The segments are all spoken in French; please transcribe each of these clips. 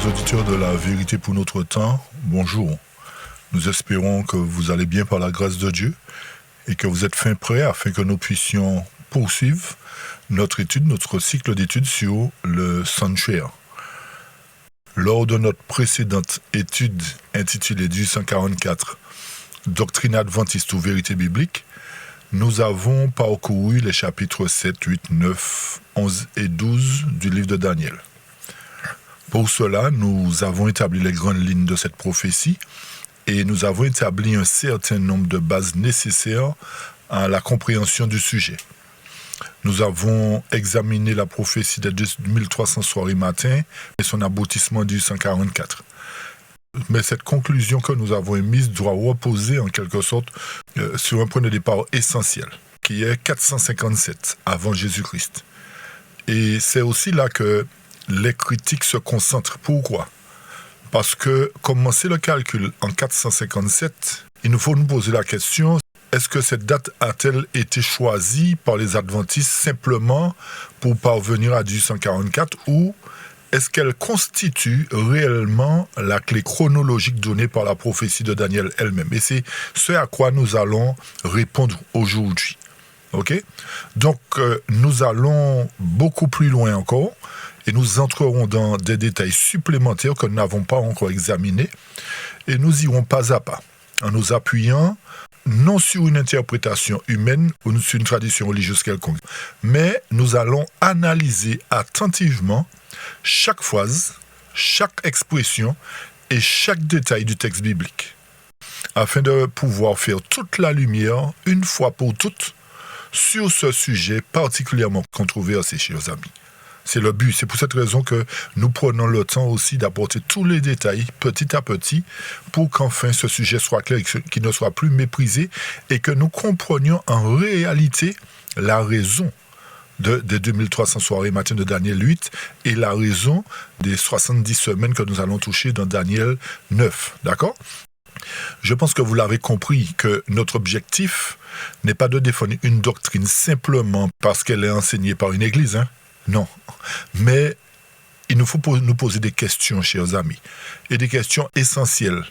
Chers auditeurs de la vérité pour notre temps, bonjour. Nous espérons que vous allez bien par la grâce de Dieu et que vous êtes fin prêts afin que nous puissions poursuivre notre cycle d'études sur le sanctuaire. Lors de notre précédente étude intitulée 1844, Doctrine adventiste ou vérité biblique, nous avons parcouru les chapitres 7, 8, 9, 11 et 12 du livre de Daniel. Pour cela, nous avons établi les grandes lignes de cette prophétie et nous avons établi un certain nombre de bases nécessaires à la compréhension du sujet. Nous avons examiné la prophétie des 2300 soirées matin et son aboutissement 1844. Mais cette conclusion que nous avons émise doit reposer en quelque sorte sur un point de départ essentiel, qui est 457 avant Jésus-Christ. Et c'est aussi là que les critiques se concentrent. Pourquoi ? Parce que commencer le calcul en 457, il nous faut nous poser la question, est-ce que cette date a-t-elle été choisie par les adventistes simplement pour parvenir à 1844 ou est-ce qu'elle constitue réellement la clé chronologique donnée par la prophétie de Daniel elle-même ? Et c'est ce à quoi nous allons répondre aujourd'hui. Ok ? Donc, nous allons beaucoup plus loin encore et nous entrerons dans des détails supplémentaires que nous n'avons pas encore examinés et nous irons pas à pas en nous appuyant non sur une interprétation humaine ou sur une tradition religieuse quelconque, mais nous allons analyser attentivement chaque phrase, chaque expression et chaque détail du texte biblique, afin de pouvoir faire toute la lumière, une fois pour toutes, sur ce sujet particulièrement controversé, chers amis. C'est le but, c'est pour cette raison que nous prenons le temps aussi d'apporter tous les détails, petit à petit, pour qu'enfin ce sujet soit clair, qu'il ne soit plus méprisé, et que nous comprenions en réalité la raison des 2300 soirées matin de Daniel 8 et la raison des 70 semaines que nous allons toucher dans Daniel 9. D'accord ? Je pense que vous l'avez compris que notre objectif n'est pas de défendre une doctrine simplement parce qu'elle est enseignée par une église. Non. Mais il nous faut nous poser des questions, chers amis, et des questions essentielles.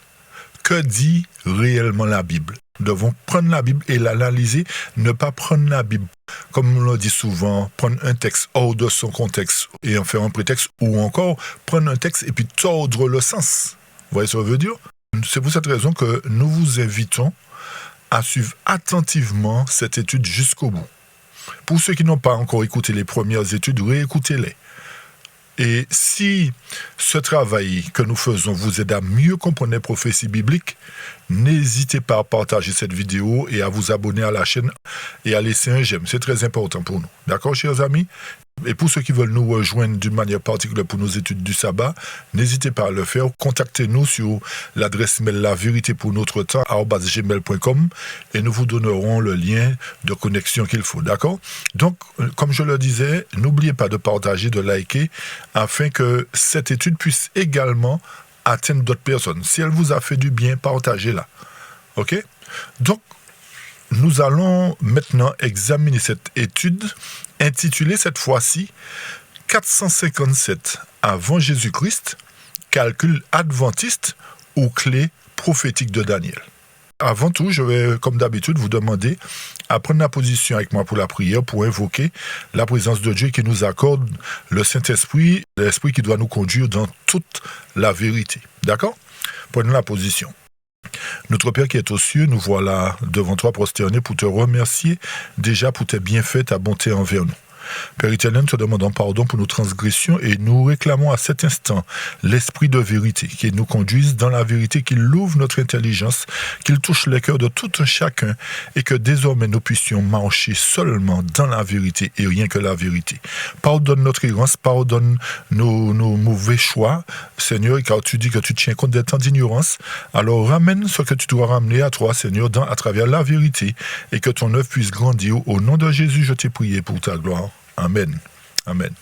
Que dit réellement la Bible ? Nous devons prendre la Bible et l'analyser, ne pas prendre la Bible, comme on le dit souvent, prendre un texte hors de son contexte et en faire un prétexte, ou encore prendre un texte et puis tordre le sens. Vous voyez ce que je veux dire ? C'est pour cette raison que nous vous invitons à suivre attentivement cette étude jusqu'au bout. Pour ceux qui n'ont pas encore écouté les premières études, réécoutez-les. Et si ce travail que nous faisons vous aide à mieux comprendre les prophéties bibliques, n'hésitez pas à partager cette vidéo et à vous abonner à la chaîne et à laisser un j'aime. C'est très important pour nous. D'accord, chers amis ? Et pour ceux qui veulent nous rejoindre d'une manière particulière pour nos études du sabbat, n'hésitez pas à le faire. Contactez-nous sur l'adresse mail lavéritépournotretemps@gmail.com et nous vous donnerons le lien de connexion qu'il faut. D'accord ? Donc, comme je le disais, n'oubliez pas de partager, de liker, afin que cette étude puisse également atteindre d'autres personnes. Si elle vous a fait du bien, partagez-la. Ok ? Donc, nous allons maintenant examiner cette étude intitulée cette fois-ci 457 avant Jésus-Christ, calcul adventiste ou clé prophétique de Daniel. Avant tout, je vais, comme d'habitude, vous demander à prendre la position avec moi pour la prière, pour invoquer la présence de Dieu qui nous accorde le Saint-Esprit, l'Esprit qui doit nous conduire dans toute la vérité. D'accord ? Prenons la position. Notre Père qui est aux cieux, nous voilà devant toi prosternés pour te remercier déjà pour tes bienfaits, ta bonté envers nous. Père éternel, nous te demandons pardon pour nos transgressions et nous réclamons à cet instant l'esprit de vérité qui nous conduise dans la vérité, qu'il ouvre notre intelligence, qu'il touche les cœurs de tout un chacun et que désormais nous puissions marcher seulement dans la vérité et rien que la vérité. Pardonne notre ignorance, pardonne nos mauvais choix, Seigneur, car tu dis que tu tiens compte des temps d'ignorance. Alors ramène ce que tu dois ramener à toi, Seigneur, à travers la vérité et que ton œuvre puisse grandir. Au nom de Jésus, je t'ai prié pour ta gloire. Amen. Amen.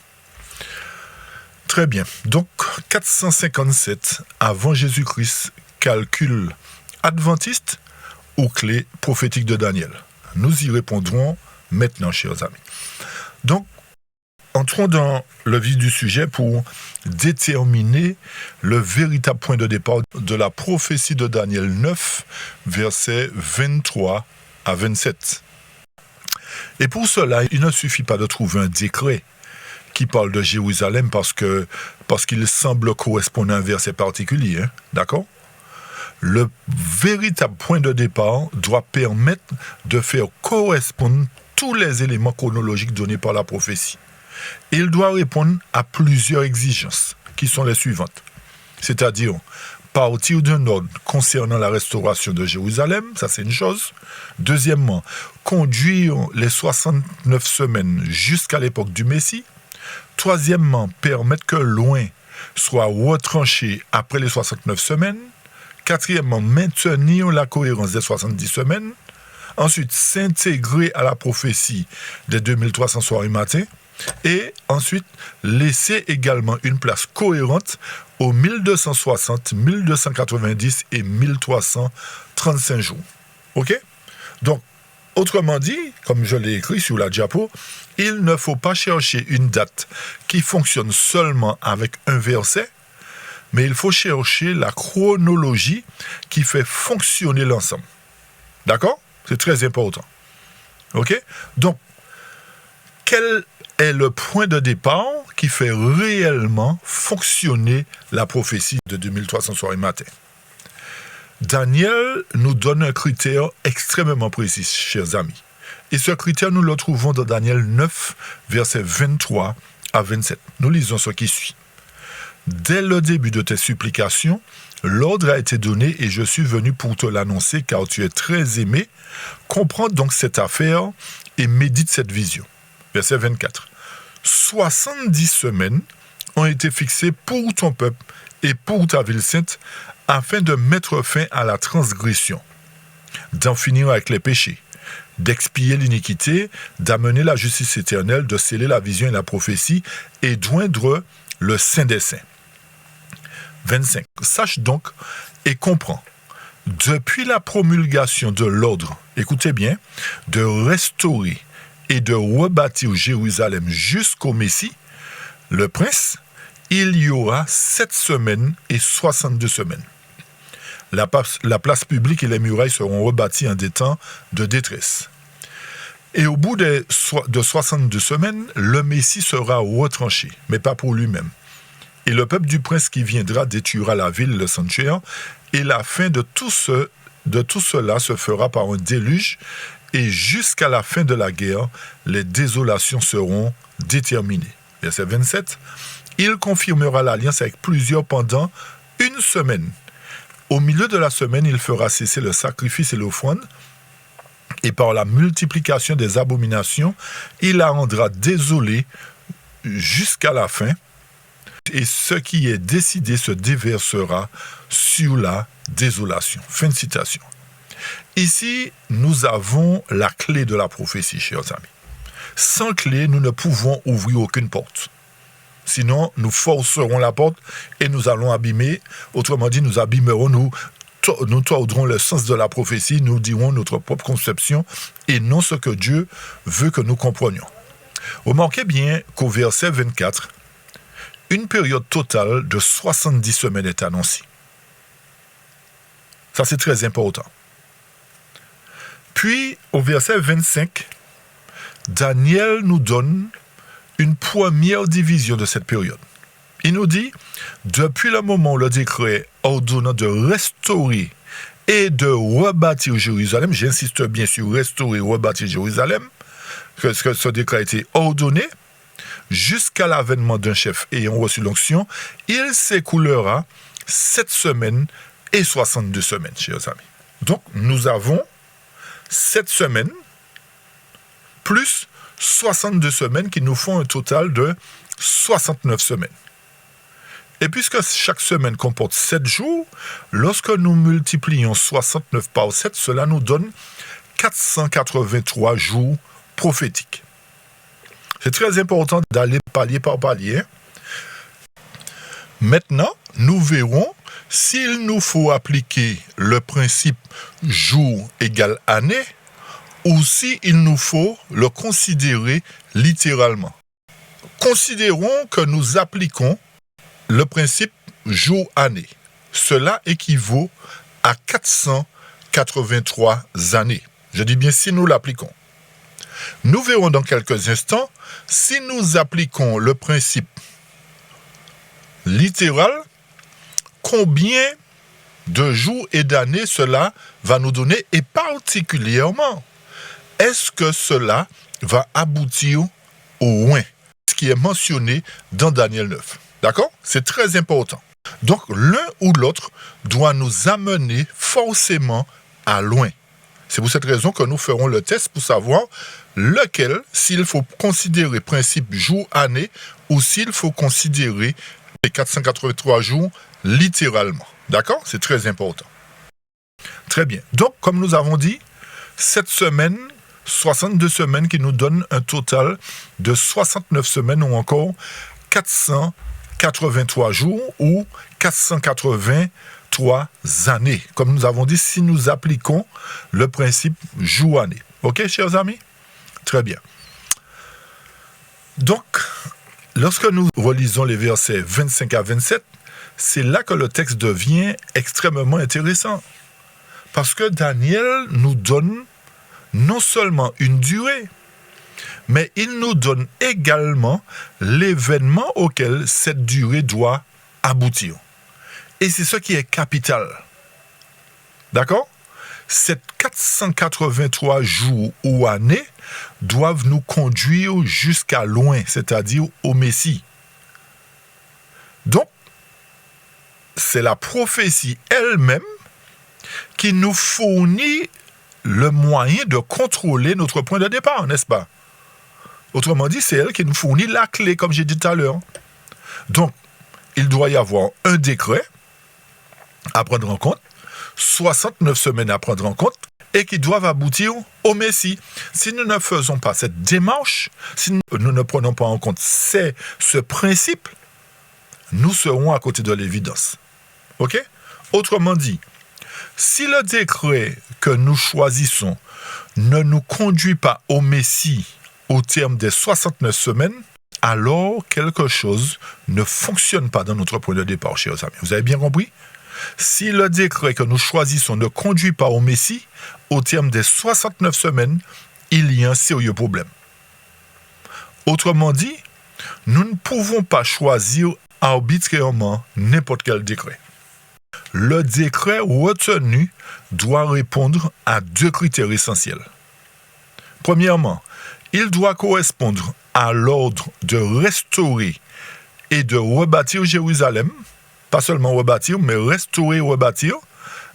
Très bien. Donc, 457 avant Jésus-Christ, calcul adventiste ou clé prophétique de Daniel. Nous y répondrons maintenant, chers amis. Donc, entrons dans le vif du sujet pour déterminer le véritable point de départ de la prophétie de Daniel 9, versets 23 à 27. Et pour cela, il ne suffit pas de trouver un décret qui parle de Jérusalem parce qu'il semble correspondre à un verset particulier, hein? D'accord? Le véritable point de départ doit permettre de faire correspondre tous les éléments chronologiques donnés par la prophétie. Il doit répondre à plusieurs exigences, qui sont les suivantes. C'est-à-dire, partir d'un ordre concernant la restauration de Jérusalem, ça c'est une chose. Deuxièmement, conduire les 69 semaines jusqu'à l'époque du Messie. Troisièmement, permettre que loin soit retranché après les 69 semaines. Quatrièmement, maintenir la cohérence des 70 semaines. Ensuite, s'intégrer à la prophétie des 2300 soirs et matins. Et ensuite, laisser également une place cohérente aux 1260, 1290 et 1335 jours. OK? Donc, autrement dit, comme je l'ai écrit sur la diapo, il ne faut pas chercher une date qui fonctionne seulement avec un verset, mais il faut chercher la chronologie qui fait fonctionner l'ensemble. D'accord? C'est très important. OK? Donc, quel est le point de départ qui fait réellement fonctionner la prophétie de 2300 soirs et matins? Daniel nous donne un critère extrêmement précis, chers amis. Et ce critère, nous le trouvons dans Daniel 9, versets 23 à 27. Nous lisons ce qui suit. Dès le début de tes supplications, l'ordre a été donné et je suis venu pour te l'annoncer car tu es très aimé. Comprends donc cette affaire et médite cette vision. Verset 24. 70 semaines ont été fixées pour ton peuple et pour ta ville sainte afin de mettre fin à la transgression, d'en finir avec les péchés, d'expier l'iniquité, d'amener la justice éternelle, de sceller la vision et la prophétie et d'oindre le Saint des Saints. 25. Sache donc et comprends, depuis la promulgation de l'ordre, écoutez bien, de restaurer et de rebâtir Jérusalem jusqu'au Messie, le prince, il y aura 7 semaines et 62 semaines. La place publique et les murailles seront rebâties en des temps de détresse. Et au bout de 62 semaines, le Messie sera retranché, mais pas pour lui-même. Et le peuple du prince qui viendra détruira la ville, le sanctuaire, et la fin de tout cela se fera par un déluge, et jusqu'à la fin de la guerre, les désolations seront déterminées. Verset 27. Il confirmera l'alliance avec plusieurs pendant une semaine. Au milieu de la semaine, il fera cesser le sacrifice et l'offrande, et par la multiplication des abominations, il la rendra désolée jusqu'à la fin, et ce qui est décidé se déversera sur la désolation. Fin de citation. Ici, nous avons la clé de la prophétie, chers amis. Sans clé, nous ne pouvons ouvrir aucune porte. Sinon, nous forcerons la porte et nous allons abîmer. Autrement dit, nous abîmerons, nous tordrons le sens de la prophétie, nous dirons notre propre conception et non ce que Dieu veut que nous comprenions. Remarquez bien qu'au verset 24, une période totale de 70 semaines est annoncée. Ça, c'est très important. Puis, au verset 25, Daniel nous donne une première division de cette période. Il nous dit, depuis le moment où le décret ordonnant de restaurer et de rebâtir Jérusalem, j'insiste bien sur restaurer et rebâtir Jérusalem, que ce décret a été ordonné, jusqu'à l'avènement d'un chef ayant reçu l'onction, il s'écoulera 7 semaines et 62 semaines, chers amis. Donc, nous avons 7 semaines plus 62 semaines qui nous font un total de 69 semaines. Et puisque chaque semaine comporte 7 jours, lorsque nous multiplions 69 par 7, cela nous donne 483 jours prophétiques. C'est très important d'aller palier par palier. Maintenant, nous verrons s'il nous faut appliquer le principe jour égale année ou s'il nous faut le considérer littéralement. Considérons que nous appliquons le principe jour-année. Cela équivaut à 483 années. Je dis bien si nous l'appliquons. Nous verrons dans quelques instants si nous appliquons le principe littéral, combien de jours et d'années cela va nous donner et particulièrement, est-ce que cela va aboutir au oin, ce qui est mentionné dans Daniel 9. D'accord? C'est très important. Donc, l'un ou l'autre doit nous amener forcément à loin. C'est pour cette raison que nous ferons le test pour savoir lequel, s'il faut considérer principe jour-année ou s'il faut considérer les 483 jours littéralement. D'accord? C'est très important. Très bien. Donc, comme nous avons dit, cette semaine, 62 semaines qui nous donnent un total de 69 semaines ou encore 483 jours ou 483 années. Comme nous avons dit, si nous appliquons le principe jour-année. OK, chers amis? Très bien. Donc, lorsque nous relisons les versets 25 à 27, c'est là que le texte devient extrêmement intéressant. Parce que Daniel nous donne non seulement une durée, mais il nous donne également l'événement auquel cette durée doit aboutir. Et c'est ce qui est capital. D'accord? Ces 483 jours ou années doivent nous conduire jusqu'à loin, c'est-à-dire au Messie. Donc, c'est la prophétie elle-même qui nous fournit le moyen de contrôler notre point de départ, n'est-ce pas? Autrement dit, c'est elle qui nous fournit la clé, comme j'ai dit tout à l'heure. Donc, il doit y avoir un décret à prendre en compte, 69 semaines à prendre en compte, et qui doivent aboutir au Messie. Si nous ne faisons pas cette démarche, si nous ne prenons pas en compte ce principe, nous serons à côté de l'évidence. OK? Autrement dit, si le décret que nous choisissons ne nous conduit pas au Messie au terme des 69 semaines, alors quelque chose ne fonctionne pas dans notre point de départ, chers amis. Vous avez bien compris? Si le décret que nous choisissons ne conduit pas au Messie au terme des 69 semaines, il y a un sérieux problème. Autrement dit, nous ne pouvons pas choisir arbitrairement n'importe quel décret. Le décret retenu doit répondre à deux critères essentiels. Premièrement, il doit correspondre à l'ordre de restaurer et de rebâtir Jérusalem, pas seulement rebâtir, mais restaurer et rebâtir,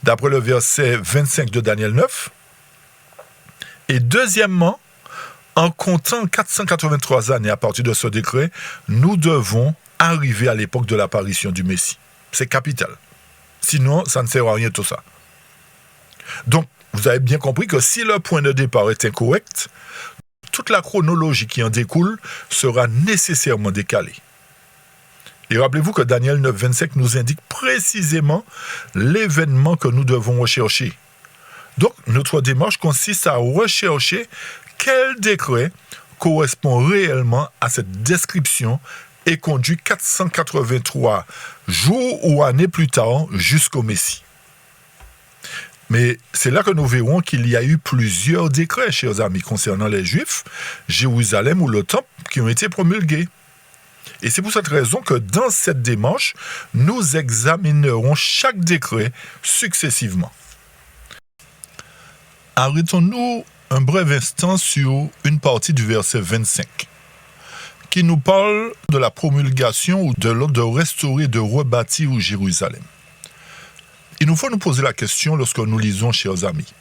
d'après le verset 25 de Daniel 9. Et deuxièmement, en comptant 483 années à partir de ce décret, nous devons arriver à l'époque de l'apparition du Messie. C'est capital. Sinon, ça ne sert à rien tout ça. Donc, vous avez bien compris que si le point de départ est incorrect, toute la chronologie qui en découle sera nécessairement décalée. Et rappelez-vous que Daniel 9, 25 nous indique précisément l'événement que nous devons rechercher. Donc, notre démarche consiste à rechercher quel décret correspond réellement à cette description et conduit 483 jours ou années plus tard jusqu'au Messie. Mais c'est là que nous verrons qu'il y a eu plusieurs décrets, chers amis, concernant les Juifs, Jérusalem ou le Temple, qui ont été promulgués. Et c'est pour cette raison que dans cette démarche, nous examinerons chaque décret successivement. Arrêtons-nous un bref instant sur une partie du verset 25, qui nous parle de la promulgation ou de l'ordre de restaurer, de rebâtir Jérusalem. Il nous faut nous poser la question lorsque nous lisons, chers amis.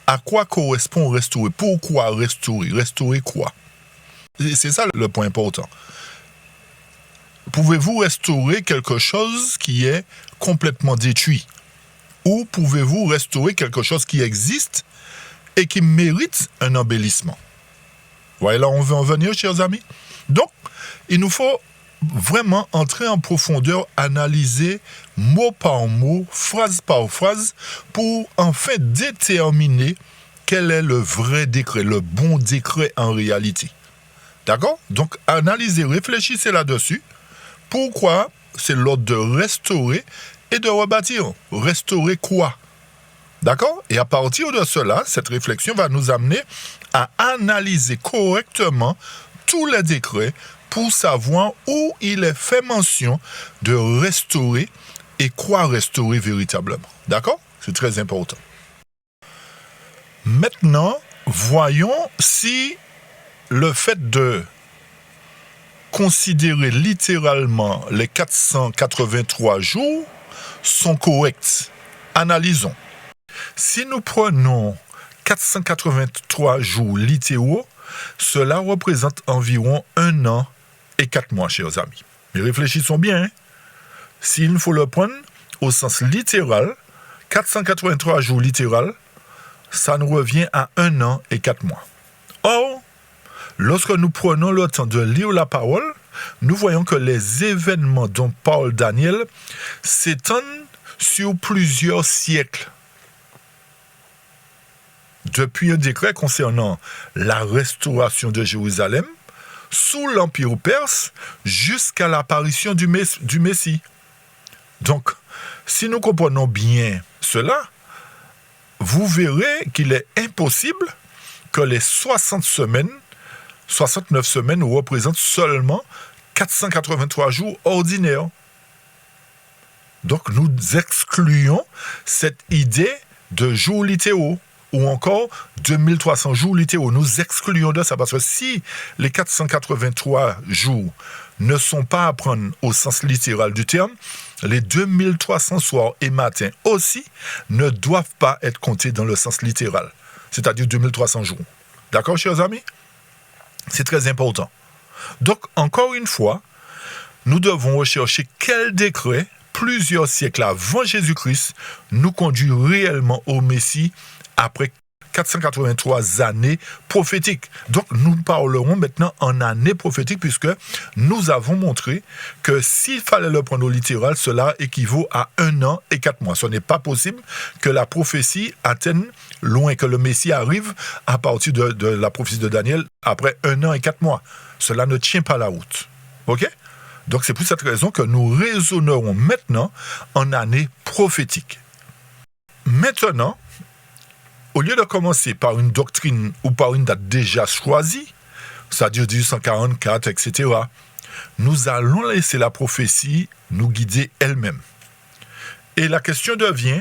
À quoi correspond restaurer? Pourquoi restaurer? Restaurer quoi? C'est ça le point important. Pouvez-vous restaurer quelque chose qui est complètement détruit? Ou pouvez-vous restaurer quelque chose qui existe et qui mérite un embellissement? Voyez là où on veut en venir, chers amis? Donc, il nous faut vraiment entrer en profondeur, analyser mot par mot, phrase par phrase, pour enfin déterminer quel est le vrai décret, le bon décret en réalité. D'accord? Donc, analysez, réfléchissez là-dessus. Pourquoi c'est l'ordre de restaurer et de rebâtir? Restaurer quoi? D'accord? Et à partir de cela, cette réflexion va nous amener à analyser correctement tous les décrets pour savoir où il est fait mention de restaurer et quoi restaurer véritablement. D'accord? C'est très important. Maintenant, voyons si le fait de considérer littéralement les 483 jours sont corrects. Analysons. Si nous prenons 483 jours littéraux, cela représente environ 1 an et 4 mois, chers amis. Mais réfléchissons bien. Hein? S'il faut le prendre au sens littéral, 483 jours littéral, ça nous revient à 1 an et 4 mois. Or, lorsque nous prenons le temps de lire la parole, nous voyons que les événements dont parle Daniel s'étendent sur plusieurs siècles. Depuis un décret concernant la restauration de Jérusalem, sous l'Empire perse, jusqu'à l'apparition du Messie. Donc, si nous comprenons bien cela, vous verrez qu'il est impossible que les 69 semaines représentent seulement 483 jours ordinaires. Donc, nous excluons cette idée de jours littéraux ou encore 2300 jours littéraux. Nous excluons de ça parce que si les 483 jours ne sont pas à prendre au sens littéral du terme, les 2300 soirs et matins aussi ne doivent pas être comptés dans le sens littéral, c'est-à-dire 2300 jours. D'accord, chers amis? C'est très important. Donc, encore une fois, nous devons rechercher quel décret, plusieurs siècles avant Jésus-Christ, nous conduit réellement au Messie après 483 années prophétiques. Donc, nous parlerons maintenant en années prophétiques puisque nous avons montré que s'il fallait le prendre au littéral, cela équivaut à 1 an et 4 mois. Ce n'est pas possible que la prophétie atteigne loin, que le Messie arrive à partir de la prophétie de Daniel après 1 an et 4 mois. Cela ne tient pas la route. OK? Donc, c'est pour cette raison que nous raisonnerons maintenant en années prophétiques. Maintenant, au lieu de commencer par une doctrine ou par une date déjà choisie, c'est-à-dire 1844, etc., nous allons laisser la prophétie nous guider elle-même. Et la question devient,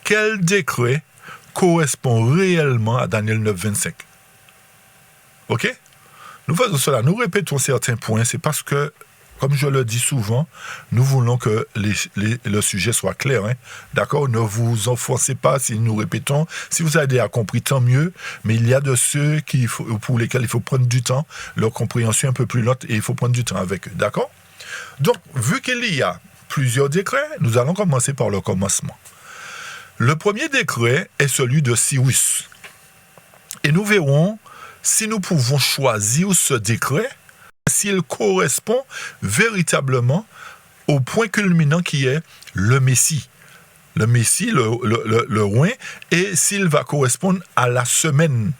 quel décret correspond réellement à Daniel 9, 25? OK? Nous faisons cela, nous répétons certains points, c'est parce que, comme je le dis souvent, nous voulons que le sujet soit clair. Hein? D'accord? Ne vous enfoncez pas si nous répétons. Si vous avez déjà compris, tant mieux. Mais il y a de ceux pour lesquels il faut prendre du temps. Leur compréhension est un peu plus lente et il faut prendre du temps avec eux. D'accord? Donc, vu qu'il y a plusieurs décrets, nous allons commencer par le commencement. Le premier décret est celui de Cyrus. Et nous verrons si nous pouvons choisir ce décret, s'il correspond véritablement au point culminant qui est le Messie. Le Messie, le roi, et s'il va correspondre à la semaine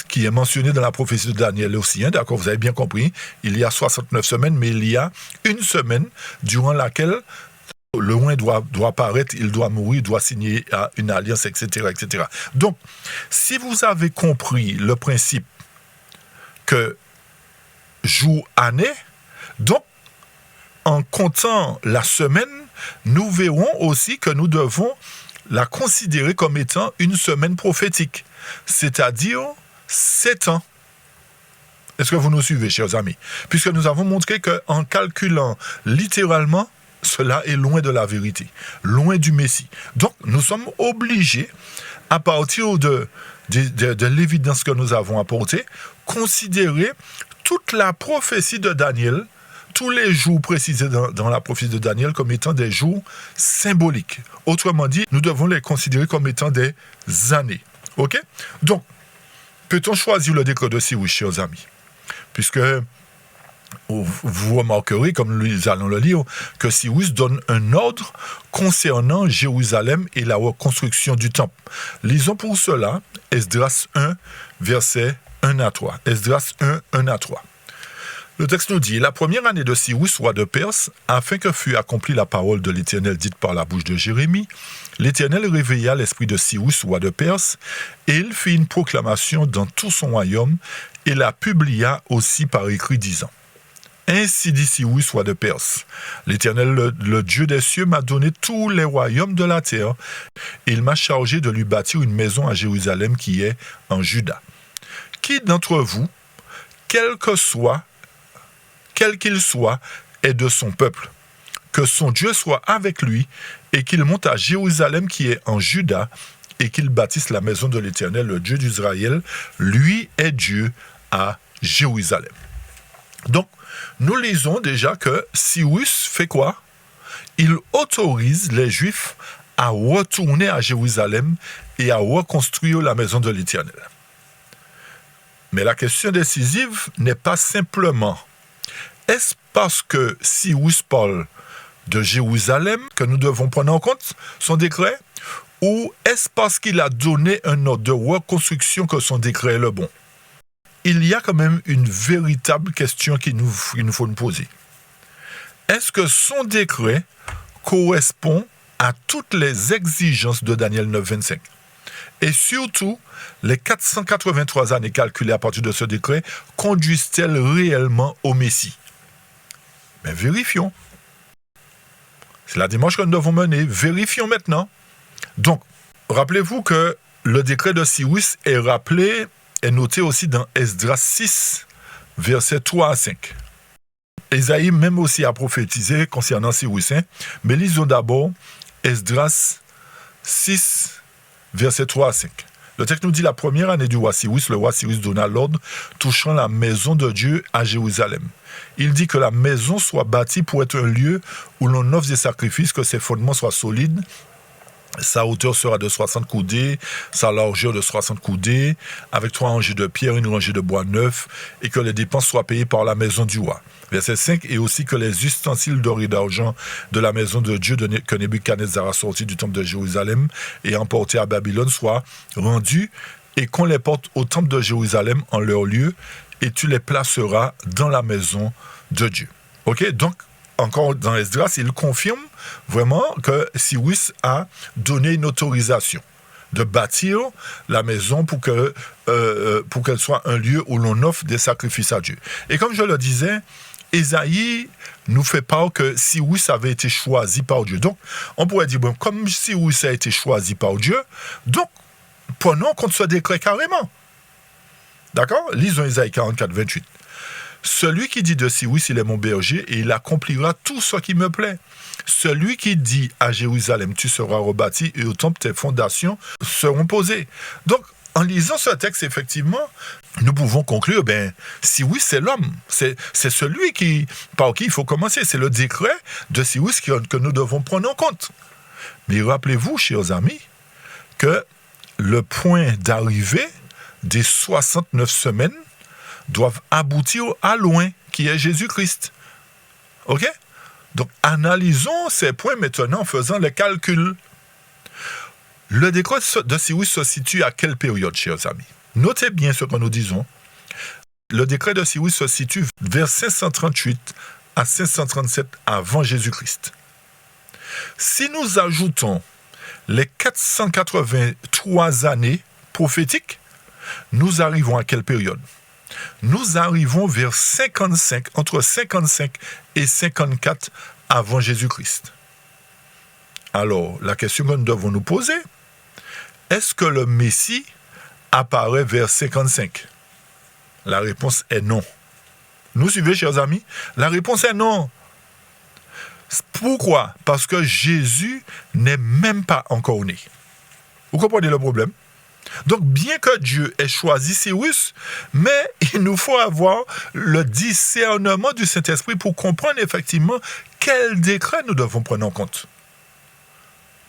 qui est mentionnée dans la prophétie de Daniel aussi. Hein, d'accord, vous avez bien compris, il y a 69 semaines, mais il y a une semaine durant laquelle le roi doit paraître, il doit mourir, il doit signer une alliance, etc., etc. Donc, si vous avez compris le principe que jour, année, donc, en comptant la semaine, nous verrons aussi que nous devons la considérer comme étant une semaine prophétique, c'est-à-dire 7 ans. Est-ce que vous nous suivez, chers amis? Puisque nous avons montré qu'en calculant littéralement, cela est loin de la vérité, loin du Messie. Donc, nous sommes obligés, à partir de l'évidence que nous avons apportée, considérer toute la prophétie de Daniel, tous les jours précisés dans la prophétie de Daniel comme étant des jours symboliques. Autrement dit, nous devons les considérer comme étant des années. OK? Donc, peut-on choisir le décret de Cyrus, chers amis? Puisque vous remarquerez, comme nous allons le lire, que Cyrus donne un ordre concernant Jérusalem et la reconstruction du temple. Lisons pour cela Esdras 1, verset 1 à 3. Esdras 1, 1 à 3. Le texte nous dit, la première année de Cyrus, roi de Perse, afin que fût accomplie la parole de l'Éternel dite par la bouche de Jérémie, l'Éternel réveilla l'esprit de Cyrus, roi de Perse, et il fit une proclamation dans tout son royaume, et la publia aussi par écrit disant, ainsi dit Cyrus, roi de Perse, l'Éternel, le Dieu des cieux, m'a donné tous les royaumes de la terre, et il m'a chargé de lui bâtir une maison à Jérusalem qui est en Juda. Qui d'entre vous, quel qu'il soit, est de son peuple, que son Dieu soit avec lui, et qu'il monte à Jérusalem qui est en Juda, et qu'il bâtisse la maison de l'Éternel, le Dieu d'Israël, lui est Dieu à Jérusalem. Donc, nous lisons déjà que Cyrus fait quoi? Il autorise les Juifs à retourner à Jérusalem et à reconstruire la maison de l'Éternel. Mais la question décisive n'est pas simplement est-ce parce que Cyrus parle de Jérusalem que nous devons prendre en compte son décret, ou est-ce parce qu'il a donné un ordre de reconstruction que son décret est le bon? Il y a quand même une véritable question qu'il nous faut nous poser. Est-ce que son décret correspond à toutes les exigences de Daniel 9, 25? Et surtout, les 483 années calculées à partir de ce décret conduisent-elles réellement au Messie? Mais vérifions. C'est la démarche que nous devons mener. Vérifions maintenant. Donc, rappelez-vous que le décret de Cyrus est noté aussi dans Esdras 6, versets 3 à 5. Ésaïe même aussi a prophétisé concernant Cyrus. Mais lisons d'abord Esdras 6, versets 3 à 5. Le texte nous dit, la première année du roi Cyrus, le roi Cyrus donna l'ordre touchant la maison de Dieu à Jérusalem. Il dit que la maison soit bâtie pour être un lieu où l'on offre des sacrifices, que ses fondements soient solides. Sa hauteur sera de 60 coudées, sa largeur de 60 coudées, avec 3 rangées de pierre, une rangée de bois neuf, et que les dépenses soient payées par la maison du roi. Verset 5, et aussi que les ustensiles d'or et d'argent de la maison de Dieu que Nebuchadnezzar a sorti du temple de Jérusalem et emporté à Babylone soient rendus, et qu'on les porte au temple de Jérusalem en leur lieu, et tu les placeras dans la maison de Dieu. Ok, donc, encore dans Esdras, il confirme vraiment que Cyrus a donné une autorisation de bâtir la maison pour qu'elle soit un lieu où l'on offre des sacrifices à Dieu. Et comme je le disais, Ésaïe nous fait part que Cyrus avait été choisi par Dieu. Donc, on pourrait dire, bon, comme Cyrus a été choisi par Dieu, donc, prenons en compte ce décret carrément. D'accord? Lisons Ésaïe 44, 28. Celui qui dit de Cyrus, il est mon berger, et il accomplira tout ce qui me plaît. Celui qui dit à Jérusalem, tu seras rebâti, et au temple tes fondations seront posées. Donc, en lisant ce texte, effectivement, nous pouvons conclure, Cyrus, c'est l'homme. C'est celui par qui il faut commencer. C'est le décret de Cyrus que nous devons prendre en compte. Mais rappelez-vous, chers amis, que le point d'arrivée des 69 semaines doivent aboutir à loin, qui est Jésus-Christ. Ok? Donc, analysons ces points maintenant en faisant les calculs. Le décret de Cyrus se situe à quelle période, chers amis? Notez bien ce que nous disons. Le décret de Cyrus se situe vers 538 à 537 avant Jésus-Christ. Si nous ajoutons les 483 années prophétiques, nous arrivons à quelle période? Nous arrivons vers entre 55 et 54 avant Jésus-Christ. Alors, la question que nous devons nous poser, est-ce que le Messie apparaît vers 55? La réponse est non. Nous suivez, chers amis? La réponse est non. Pourquoi? Parce que Jésus n'est même pas encore né. Vous comprenez le problème? Donc, bien que Dieu ait choisi Cyrus, mais il nous faut avoir le discernement du Saint-Esprit pour comprendre effectivement quel décret nous devons prendre en compte.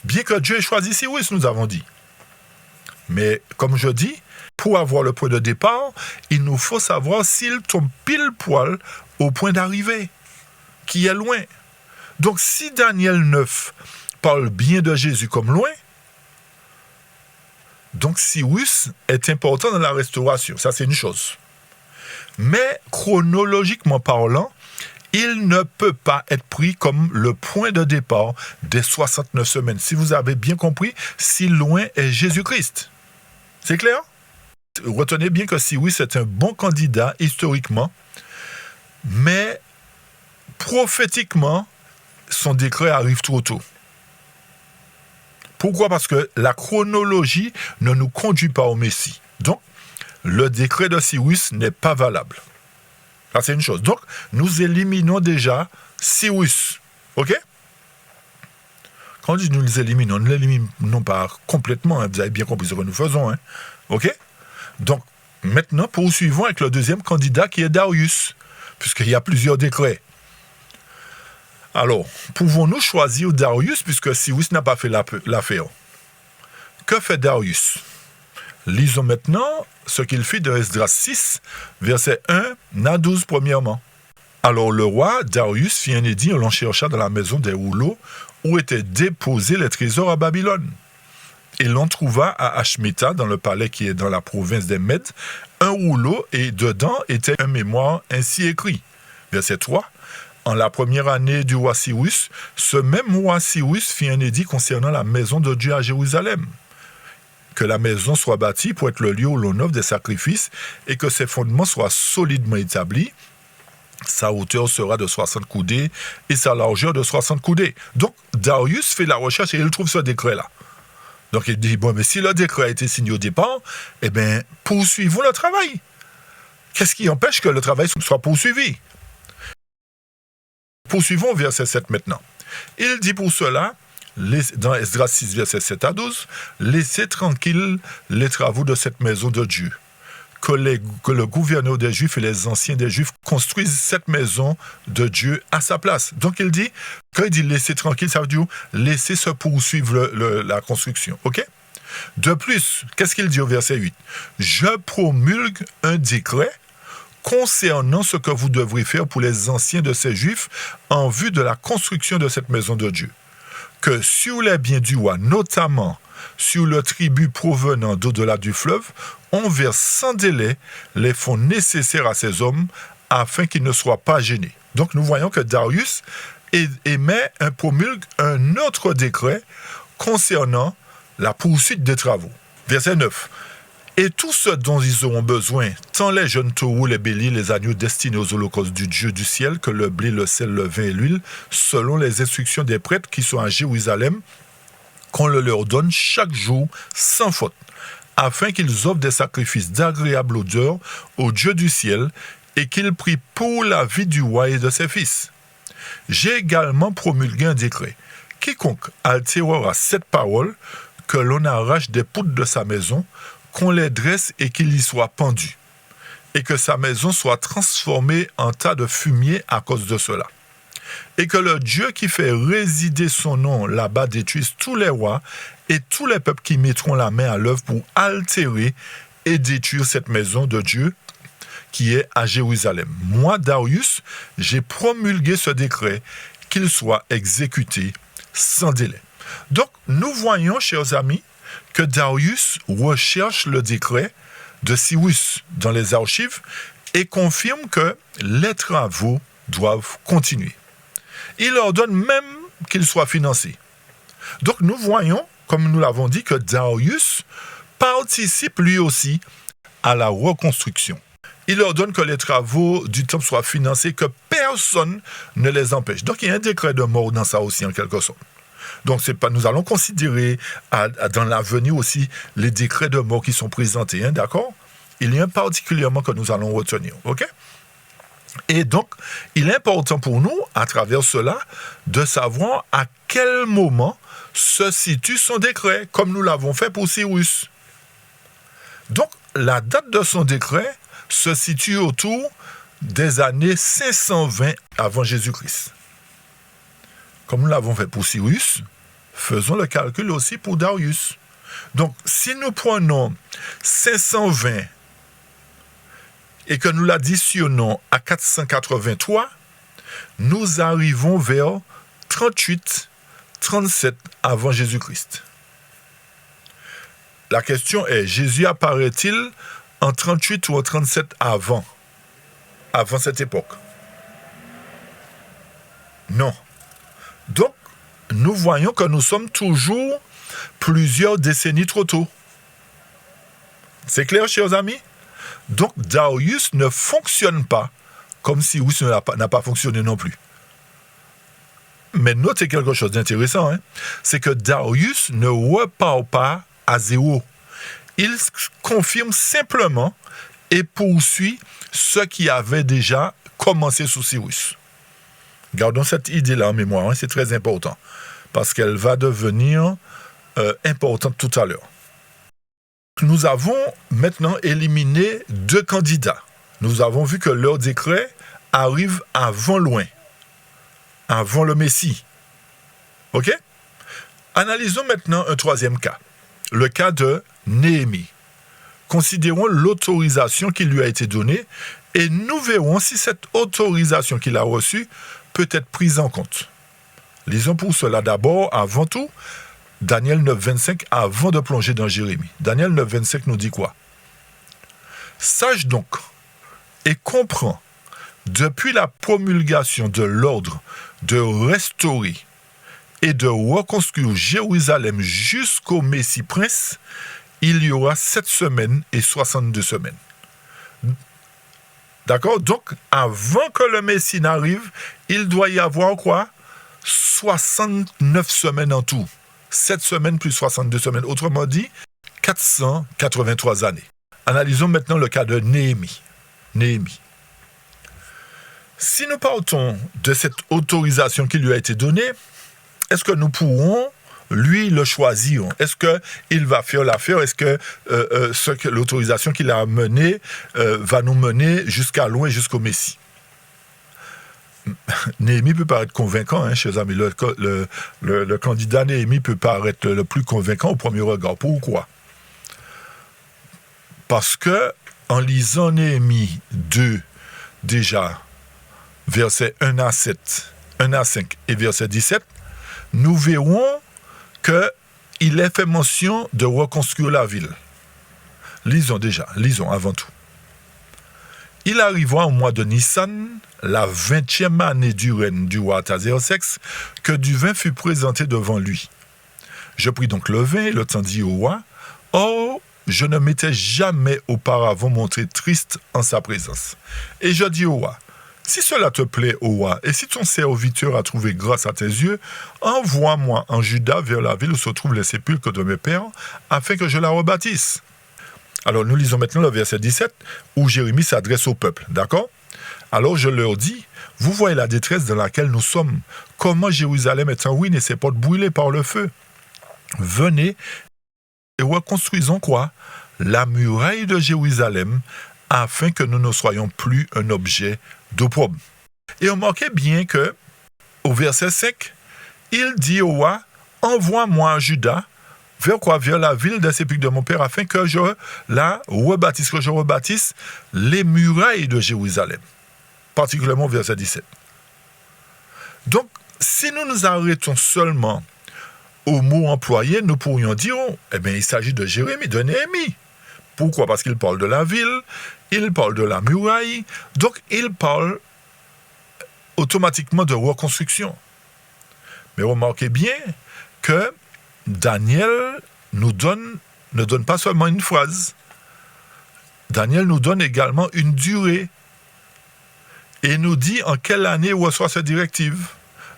Bien que Dieu ait choisi Cyrus, nous avons dit. Mais, comme je dis, pour avoir le point de départ, il nous faut savoir s'il tombe pile poil au point d'arrivée, qui est loin. Donc, si Daniel 9 parle bien de Jésus comme loin, Donc Cyrus est important dans la restauration, ça c'est une chose. Mais chronologiquement parlant, il ne peut pas être pris comme le point de départ des 69 semaines. Si vous avez bien compris, si loin est Jésus-Christ. C'est clair? Retenez bien que Cyrus est un bon candidat historiquement, mais prophétiquement, son décret arrive trop tôt. Pourquoi? Parce que la chronologie ne nous conduit pas au Messie. Donc, le décret de Cyrus n'est pas valable. Ça, c'est une chose. Donc, nous éliminons déjà Cyrus. OK? Quand on dit nous les éliminons, nous ne l'éliminons pas complètement. Hein, vous avez bien compris ce que nous faisons. Hein, OK? Donc, maintenant, poursuivons avec le deuxième candidat qui est Darius, puisqu'il y a plusieurs décrets. Alors, pouvons-nous choisir Darius puisque Cyrus n'a pas fait l'affaire? Que fait Darius? Lisons maintenant ce qu'il fit de Esdras 6, versets 1 à 12 premièrement. Alors le roi Darius fit un édit, on l'en chercha dans la maison des rouleaux où étaient déposés les trésors à Babylone. Et l'on trouva à Ashmita, dans le palais qui est dans la province des Mèdes, un rouleau et dedans était un mémoire ainsi écrit. Verset 3. En la première année du roi Cyrus, ce même roi Cyrus fit un édit concernant la maison de Dieu à Jérusalem. Que la maison soit bâtie pour être le lieu où l'on offre des sacrifices et que ses fondements soient solidement établis. Sa hauteur sera de 60 coudées et sa largeur de 60 coudées. Donc, Darius fait la recherche et il trouve ce décret-là. Donc, il dit, bon, mais si le décret a été signé au départ, eh bien, poursuivons le travail. Qu'est-ce qui empêche que le travail soit poursuivi? Poursuivons verset 7 maintenant. Il dit pour cela, dans Esdras 6, verset 7 à 12, « Laissez tranquilles les travaux de cette maison de Dieu. Que le gouverneur des Juifs et les anciens des Juifs construisent cette maison de Dieu à sa place. » Donc il dit, quand il dit « laissez tranquille », ça veut dire « laissez se poursuivre la construction. » Ok? De plus, qu'est-ce qu'il dit au verset 8? « Je promulgue un décret concernant ce que vous devrez faire pour les anciens de ces Juifs en vue de la construction de cette maison de Dieu. Que sur les biens du roi, notamment sur le tribut provenant d'au-delà du fleuve, on verse sans délai les fonds nécessaires à ces hommes afin qu'ils ne soient pas gênés. » Donc nous voyons que Darius promulgue un autre décret concernant la poursuite des travaux. Verset 9. Et tout ce dont ils auront besoin, tant les jeunes taureaux, les béliers, les agneaux destinés aux holocaustes du Dieu du ciel, que le blé, le sel, le vin et l'huile, selon les instructions des prêtres qui sont à Jérusalem, qu'on le leur donne chaque jour sans faute, afin qu'ils offrent des sacrifices d'agréable odeur au Dieu du ciel et qu'ils prient pour la vie du roi et de ses fils. J'ai également promulgué un décret. Quiconque altérera cette parole, que l'on arrache des poutres de sa maison, qu'on les dresse et qu'il y soit pendu, et que sa maison soit transformée en tas de fumier à cause de cela. Et que le Dieu qui fait résider son nom là-bas détruise tous les rois et tous les peuples qui mettront la main à l'œuvre pour altérer et détruire cette maison de Dieu qui est à Jérusalem. Moi, Darius, j'ai promulgué ce décret qu'il soit exécuté sans délai. Donc, nous voyons, chers amis, que Darius recherche le décret de Cyrus dans les archives et confirme que les travaux doivent continuer. Il ordonne même qu'ils soient financés. Donc nous voyons, comme nous l'avons dit, que Darius participe lui aussi à la reconstruction. Il ordonne que les travaux du temple soient financés, que personne ne les empêche. Donc il y a un décret de mort dans ça aussi en quelque sorte. Donc nous allons considérer dans l'avenir aussi les décrets de mort qui sont présentés, hein, d'accord? Il y a un particulièrement que nous allons retenir, ok? Et donc, il est important pour nous, à travers cela, de savoir à quel moment se situe son décret, comme nous l'avons fait pour Cyrus. Donc, la date de son décret se situe autour des années 520 avant Jésus-Christ. Comme nous l'avons fait pour Cyrus, faisons le calcul aussi pour Darius. Donc, si nous prenons 520 et que nous l'additionnons à 483, nous arrivons vers 38, 37 avant Jésus-Christ. la question est, Jésus apparaît-il en 38 ou en 37 avant cette époque? Non. Donc, nous voyons que nous sommes toujours plusieurs décennies trop tôt. C'est clair, chers amis? Donc, Darius ne fonctionne pas comme Cyrus n'a pas fonctionné non plus. Mais notez quelque chose d'intéressant, c'est que Darius ne repart pas à zéro. Il confirme simplement et poursuit ce qui avait déjà commencé sous Cyrus. Gardons cette idée-là en mémoire, c'est très important, parce qu'elle va devenir importante tout à l'heure. Nous avons maintenant éliminé 2 candidats. Nous avons vu que leur décret arrive avant loin, avant le Messie. OK? Analysons maintenant un 3e cas, le cas de Néhémie. Considérons l'autorisation qui lui a été donnée et nous verrons si cette autorisation qu'il a reçue peut être prise en compte. Lisons pour cela d'abord, avant tout, Daniel 9, 25, avant de plonger dans Jérémie. Daniel 9, 25 nous dit quoi? Sache donc et comprends, depuis la promulgation de l'ordre de restaurer et de reconstruire Jérusalem jusqu'au Messie Prince, il y aura 7 semaines et 62 semaines. D'accord? Donc, avant que le Messie n'arrive, il doit y avoir quoi? 69 semaines en tout. 7 semaines plus 62 semaines. Autrement dit, 483 années. Analysons maintenant le cas de Néhémie. Néhémie. Si nous partons de cette autorisation qui lui a été donnée, est-ce que nous pourrons, lui, le choisir? Est-ce qu'il va faire l'affaire? Est-ce que l'autorisation qu'il a menée va nous mener jusqu'à loin, jusqu'au Messie? Néhémie peut paraître convaincant, chers amis. Le candidat Néhémie peut paraître le plus convaincant au premier regard. Pourquoi? Parce que, en lisant Néhémie 2, déjà, versets 1 à 7, 1 à 5 et verset 17, nous verrons qu'il est fait mention de reconstruire la ville. Lisons avant tout. Il arriva au mois de Nissan, la 20e année du règne du roi Artaxerxès, que du vin fut présenté devant lui. Je pris donc le vin et le tendis au roi. Or, je ne m'étais jamais auparavant montré triste en sa présence. Et je dis au roi, si cela te plaît, ô roi, et si ton serviteur a trouvé grâce à tes yeux, envoie-moi en Juda vers la ville où se trouvent les sépulcres de mes pères, afin que je la rebâtisse. Alors nous lisons maintenant le verset 17, où Jérémie s'adresse au peuple, d'accord? Alors je leur dis, vous voyez la détresse dans laquelle nous sommes, comment Jérusalem est en ruine et ses portes brûlées par le feu. Venez et reconstruisons quoi? La muraille de Jérusalem, afin que nous ne soyons plus un objet d'opprobre. Et remarquez bien que, au verset 5, il dit au roi, envoie-moi à Juda, vers quoi? Vers la ville des sépulcres de mon père, afin que je rebâtisse les murailles de Jérusalem. Particulièrement au verset 17. Donc, si nous nous arrêtons seulement au mot employé, nous pourrions dire, il s'agit de Jérémie, de Néhémie. Pourquoi? Parce qu'il parle de la ville, il parle de la muraille, donc il parle automatiquement de reconstruction. Mais remarquez bien que Daniel ne donne pas seulement une phrase, Daniel nous donne également une durée et nous dit en quelle année reçoit cette directive.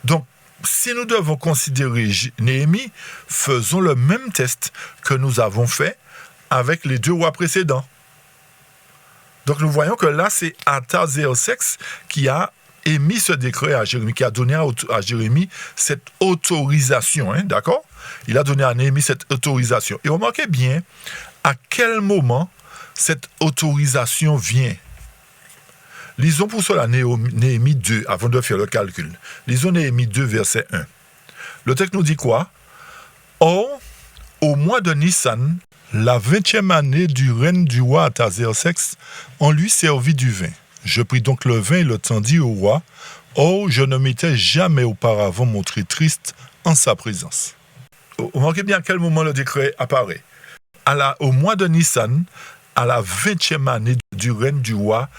Donc, si nous devons considérer Néhémie, faisons le même test que nous avons fait avec les 2 rois précédents. Donc nous voyons que là, c'est Artaxerxès qui a émis ce décret à Jérémie, qui a donné à Jérémie cette autorisation, d'accord? Il a donné à Néhémie cette autorisation. Et remarquez bien à quel moment cette autorisation vient. Lisons pour cela Néhémie 2, avant de faire le calcul. Lisons Néhémie 2, verset 1. Le texte nous dit quoi? Or, au mois de Nissan, la 20e année du règne du roi Artaxerxès, on lui servit du vin. Je pris donc le vin et le tendis au roi. Or, je ne m'étais jamais auparavant montré triste en sa présence. Remarquez bien à quel moment le décret apparaît. au mois de Nissan, à la 20e année du règne du roi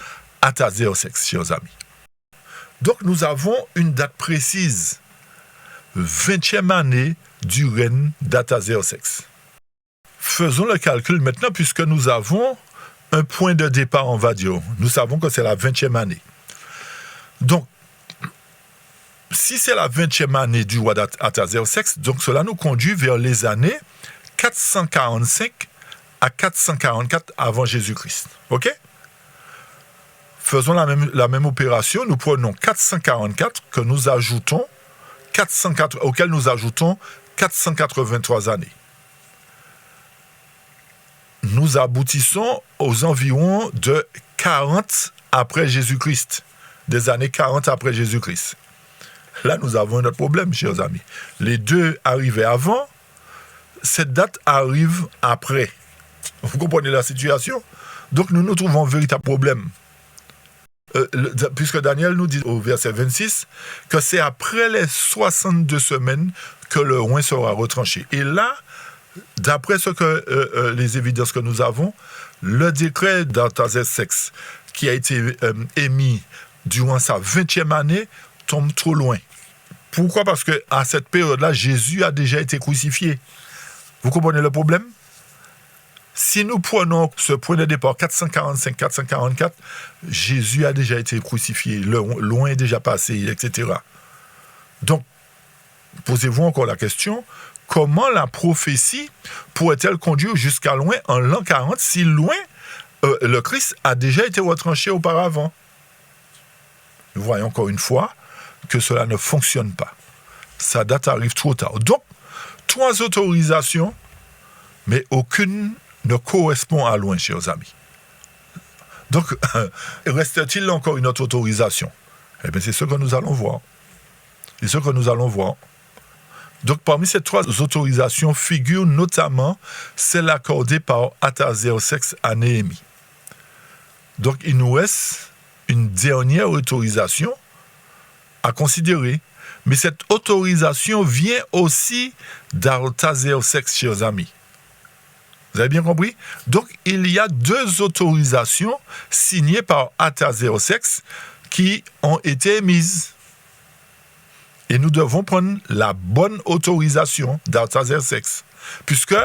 Artaxerxès, chers amis. Donc nous avons une date précise, 20e année du règne d'Artaxerxès. Faisons le calcul maintenant puisque nous avons un point de départ, on va dire. Nous savons que c'est la 20e année. Donc, si c'est la 20e année du roi Artaxerxès, donc cela nous conduit vers les années 445 à 444 avant Jésus-Christ. OK? Faisons la même opération. Nous prenons 444 que nous ajoutons, auquel nous ajoutons 483 années. Nous aboutissons aux environs de 40 après Jésus-Christ. Des années 40 après Jésus-Christ. Là, nous avons un autre problème, chers amis. Les deux arrivaient avant, cette date arrive après. Vous comprenez la situation? Donc, nous nous trouvons un véritable problème. Puisque Daniel nous dit au verset 26 que c'est après les 62 semaines que le roi sera retranché. Et là, d'après ce que les évidences que nous avons, le décret d'Artaxerxès qui a été émis durant sa 20e année tombe trop loin. Pourquoi? Parce qu'à cette période-là, Jésus a déjà été crucifié. Vous comprenez le problème? Si nous prenons ce point de départ 445-444, Jésus a déjà été crucifié, le loin est déjà passé, etc. Donc, posez-vous encore la question, comment la prophétie pourrait-elle conduire jusqu'à loin en l'an 40 si loin le Christ a déjà été retranché auparavant? Nous voyons encore une fois que cela ne fonctionne pas. Sa date arrive trop tard. Donc, 3 autorisations, mais aucune ne correspond à loin, chers amis. Donc, reste-t-il encore une autre autorisation? Eh bien, c'est ce que nous allons voir. C'est ce que nous allons voir. Donc, parmi ces 3 autorisations figure notamment celle accordée par Artaxerxès à Néhémie. Donc, il nous reste une dernière autorisation à considérer. Mais cette autorisation vient aussi d'Artaxerxès, chers amis. Vous avez bien compris? Donc, il y a 2 autorisations signées par Artaxerxès qui ont été émises. Et nous devons prendre la bonne autorisation d'Artaxerxès. Puisque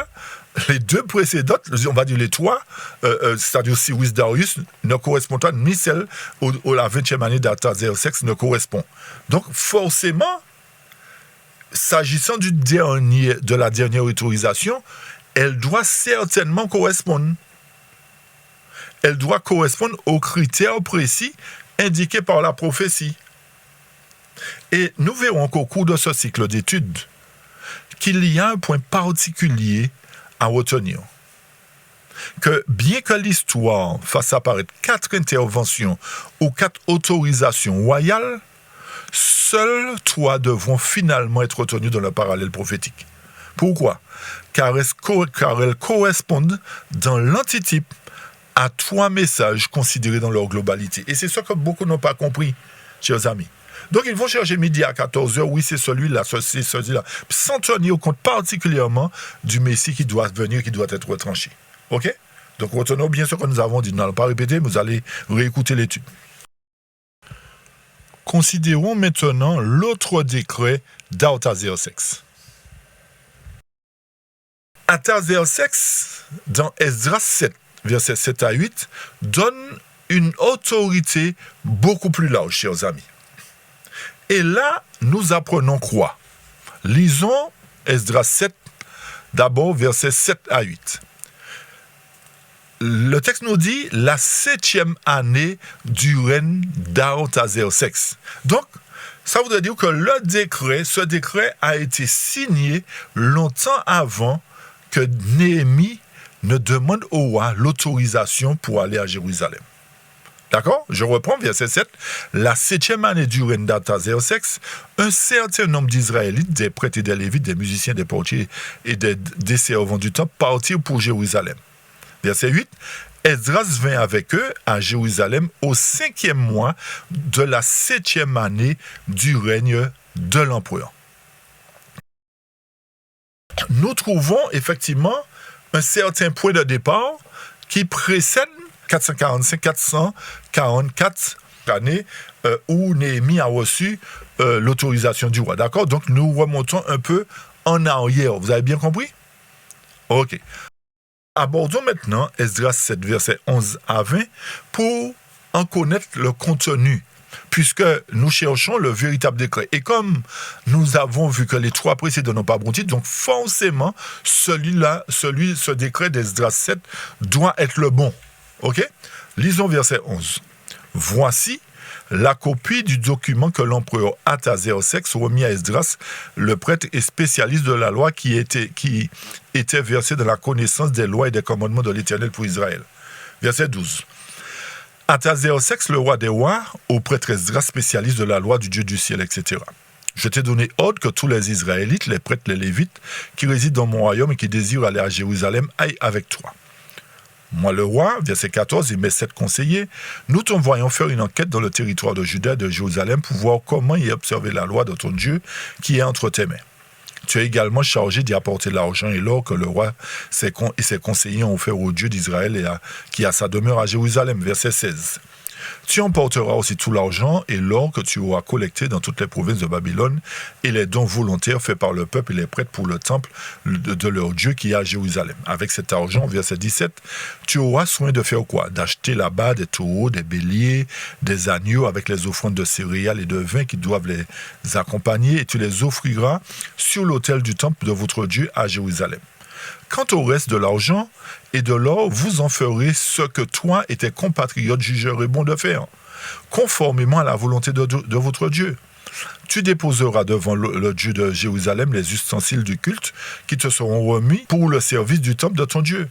les 2 précédentes, on va dire les 3, c'est-à-dire Cyrus Darius, ne correspondent pas, ni celle où la 20e année d'Artaxerxès ne correspond. Donc, forcément, s'agissant de la dernière autorisation, elle doit certainement correspondre. Elle doit correspondre aux critères précis indiqués par la prophétie. Et nous verrons qu'au cours de ce cycle d'études, qu'il y a un point particulier à retenir. Que bien que l'histoire fasse apparaître 4 interventions ou 4 autorisations royales, seules 3 devront finalement être retenues dans le parallèle prophétique. Pourquoi? Car elles correspondent dans l'antitype à 3 messages considérés dans leur globalité. Et c'est ce que beaucoup n'ont pas compris, chers amis. Donc, ils vont chercher midi à 14h, oui, c'est celui-là, c'est celui-là, sans tenir compte particulièrement du Messie qui doit venir, qui doit être retranché. OK? Donc, retenons bien ce que nous avons dit. Nous n'allons pas répéter, mais vous allez réécouter l'étude. Considérons maintenant l'autre décret d'Artaxerxès. Artaxerxès, dans Esdras 7, versets 7 à 8, donne une autorité beaucoup plus large, chers amis. Et là, nous apprenons quoi? Lisons Esdras 7, d'abord versets 7 à 8. Le texte nous dit la 7e année du règne d'Artaxerxès. Donc, ça voudrait dire que ce décret a été signé longtemps avant que Néhémie ne demande au roi l'autorisation pour aller à Jérusalem. D'accord? Je reprends verset 7. La 7e année du règne d'Artaxerxès, un certain nombre d'Israélites, des prêtres et des Lévites, des musiciens, des portiers et des servants du temple partirent pour Jérusalem. Verset 8. Esdras vint avec eux à Jérusalem au 5e mois de la 7e année du règne de l'empereur. Nous trouvons effectivement un certain point de départ qui précède 444 années où Néhémie a reçu l'autorisation du roi. D'accord? Donc nous remontons un peu en arrière. Vous avez bien compris? Ok. Abordons maintenant Esdras 7, versets 11 à 20 pour en connaître le contenu, puisque nous cherchons le véritable décret. Et comme nous avons vu que les trois précédents n'ont pas abouti, donc forcément, ce décret d'Esdras 7 doit être le bon. Ok? Lisons verset 11. Voici la copie du document que l'empereur Artaxerxès remit à Esdras, le prêtre et spécialiste de la loi qui était versé dans la connaissance des lois et des commandements de l'Éternel pour Israël. Verset 12. Artaxerxès, le roi des rois, au prêtre Esdras, spécialiste de la loi du Dieu du ciel, etc. Je t'ai donné ordre que tous les Israélites, les prêtres, les Lévites, qui résident dans mon royaume et qui désirent aller à Jérusalem, aillent avec toi. Moi, le roi, verset 14, et mes 7 conseillers, nous t'envoyons faire une enquête dans le territoire de Juda et de Jérusalem pour voir comment y observer la loi de ton Dieu qui est entre tes mains. Tu es également chargé d'y apporter l'argent et l'or que le roi et ses conseillers ont offert au Dieu d'Israël qui a sa demeure à Jérusalem. Verset 16. Tu emporteras aussi tout l'argent et l'or que tu auras collecté dans toutes les provinces de Babylone et les dons volontaires faits par le peuple et les prêtres pour le temple de leur Dieu qui est à Jérusalem. Avec cet argent, verset 17, tu auras soin de faire quoi? D'acheter là-bas des taureaux, des béliers, des agneaux avec les offrandes de céréales et de vin qui doivent les accompagner et tu les offriras sur l'autel du temple de votre Dieu à Jérusalem. Quant au reste de l'argent et de l'or, vous en ferez ce que toi et tes compatriotes jugerez bon de faire, conformément à la volonté de votre Dieu. Tu déposeras devant le Dieu de Jérusalem les ustensiles du culte qui te seront remis pour le service du temple de ton Dieu.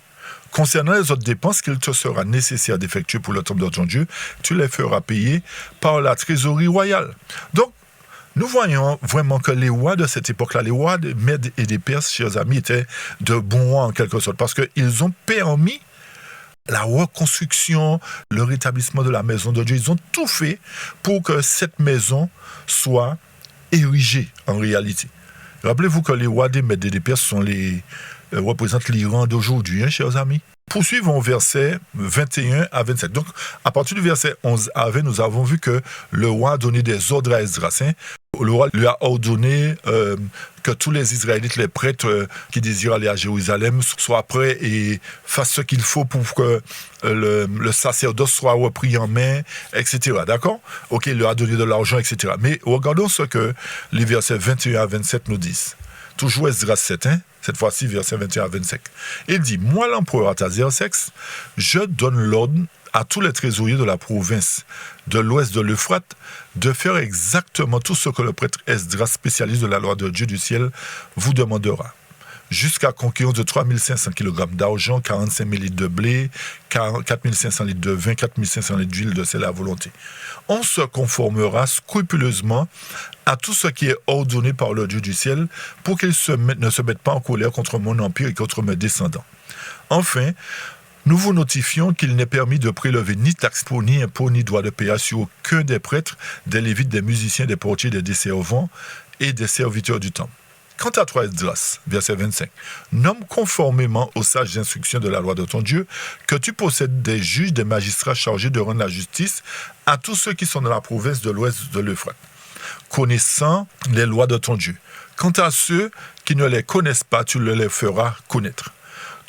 Concernant les autres dépenses qu'il te sera nécessaire d'effectuer pour le temple de ton Dieu, tu les feras payer par la trésorerie royale. Donc, nous voyons vraiment que les rois de cette époque-là, les rois des Mèdes et des Perses, chers amis, étaient de bons rois en quelque sorte, parce qu'ils ont permis la reconstruction, le rétablissement de la maison de Dieu. Ils ont tout fait pour que cette maison soit érigée en réalité. Rappelez-vous que les rois des Mèdes et des Perses représentent l'Iran d'aujourd'hui, chers amis. Poursuivons au verset 21 à 27. Donc, à partir du verset 11 à 20, nous avons vu que le roi a donné des ordres à Esdras. Le roi lui a ordonné que tous les Israélites, les prêtres qui désirent aller à Jérusalem, soient prêts et fassent ce qu'il faut pour que le sacerdoce soit repris en main, etc. D'accord? Ok, il lui a donné de l'argent, etc. Mais regardons ce que les versets 21 à 27 nous disent. Toujours Esdras 7, cette fois-ci, versets 21 à 25. Il dit, moi l'empereur Artaxerxès, je donne l'ordre à tous les trésoriers de la province de l'ouest de l'Euphrate de faire exactement tout ce que le prêtre Esdras, spécialiste de la loi de Dieu du ciel, vous demandera. Jusqu'à conquérir de 3500 kg d'argent, 45 000 litres de blé, 4500 litres de vin, 4500 litres d'huile de sel à volonté. On se conformera scrupuleusement à tout ce qui est ordonné par le Dieu du ciel pour qu'il ne se mette pas en colère contre mon empire et contre mes descendants. Enfin, nous vous notifions qu'il n'est permis de prélever ni taxe pour ni impôt ni droit de péage sur aucun des prêtres, des lévites, des musiciens, des portiers, des servants et des serviteurs du temple. Quant à toi, Esdras, verset 25, nomme conformément aux sages instructions de la loi de ton Dieu que tu possèdes des juges, des magistrats chargés de rendre la justice à tous ceux qui sont dans la province de l'ouest de l'Euphrate, connaissant les lois de ton Dieu. Quant à ceux qui ne les connaissent pas, tu les feras connaître.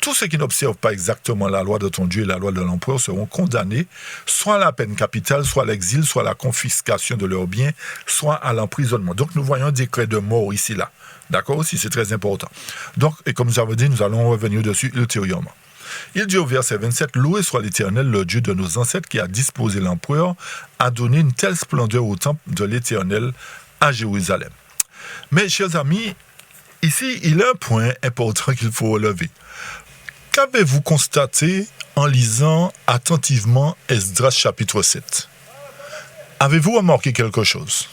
Tous ceux qui n'observent pas exactement la loi de ton Dieu et la loi de l'empereur seront condamnés soit à la peine capitale, soit à l'exil, soit à la confiscation de leurs biens, soit à l'emprisonnement. Donc nous voyons un décret de mort ici, là. D'accord aussi, c'est très important. Donc, et comme nous avons dit, nous allons revenir dessus ultérieurement. Il dit au verset 27, « Loué soit l'Éternel, le Dieu de nos ancêtres, qui a disposé l'empereur à donner une telle splendeur au temple de l'Éternel à Jérusalem. » Mais, chers amis, ici, il y a un point important qu'il faut relever. Qu'avez-vous constaté en lisant attentivement Esdras chapitre 7? Avez-vous remarqué quelque chose?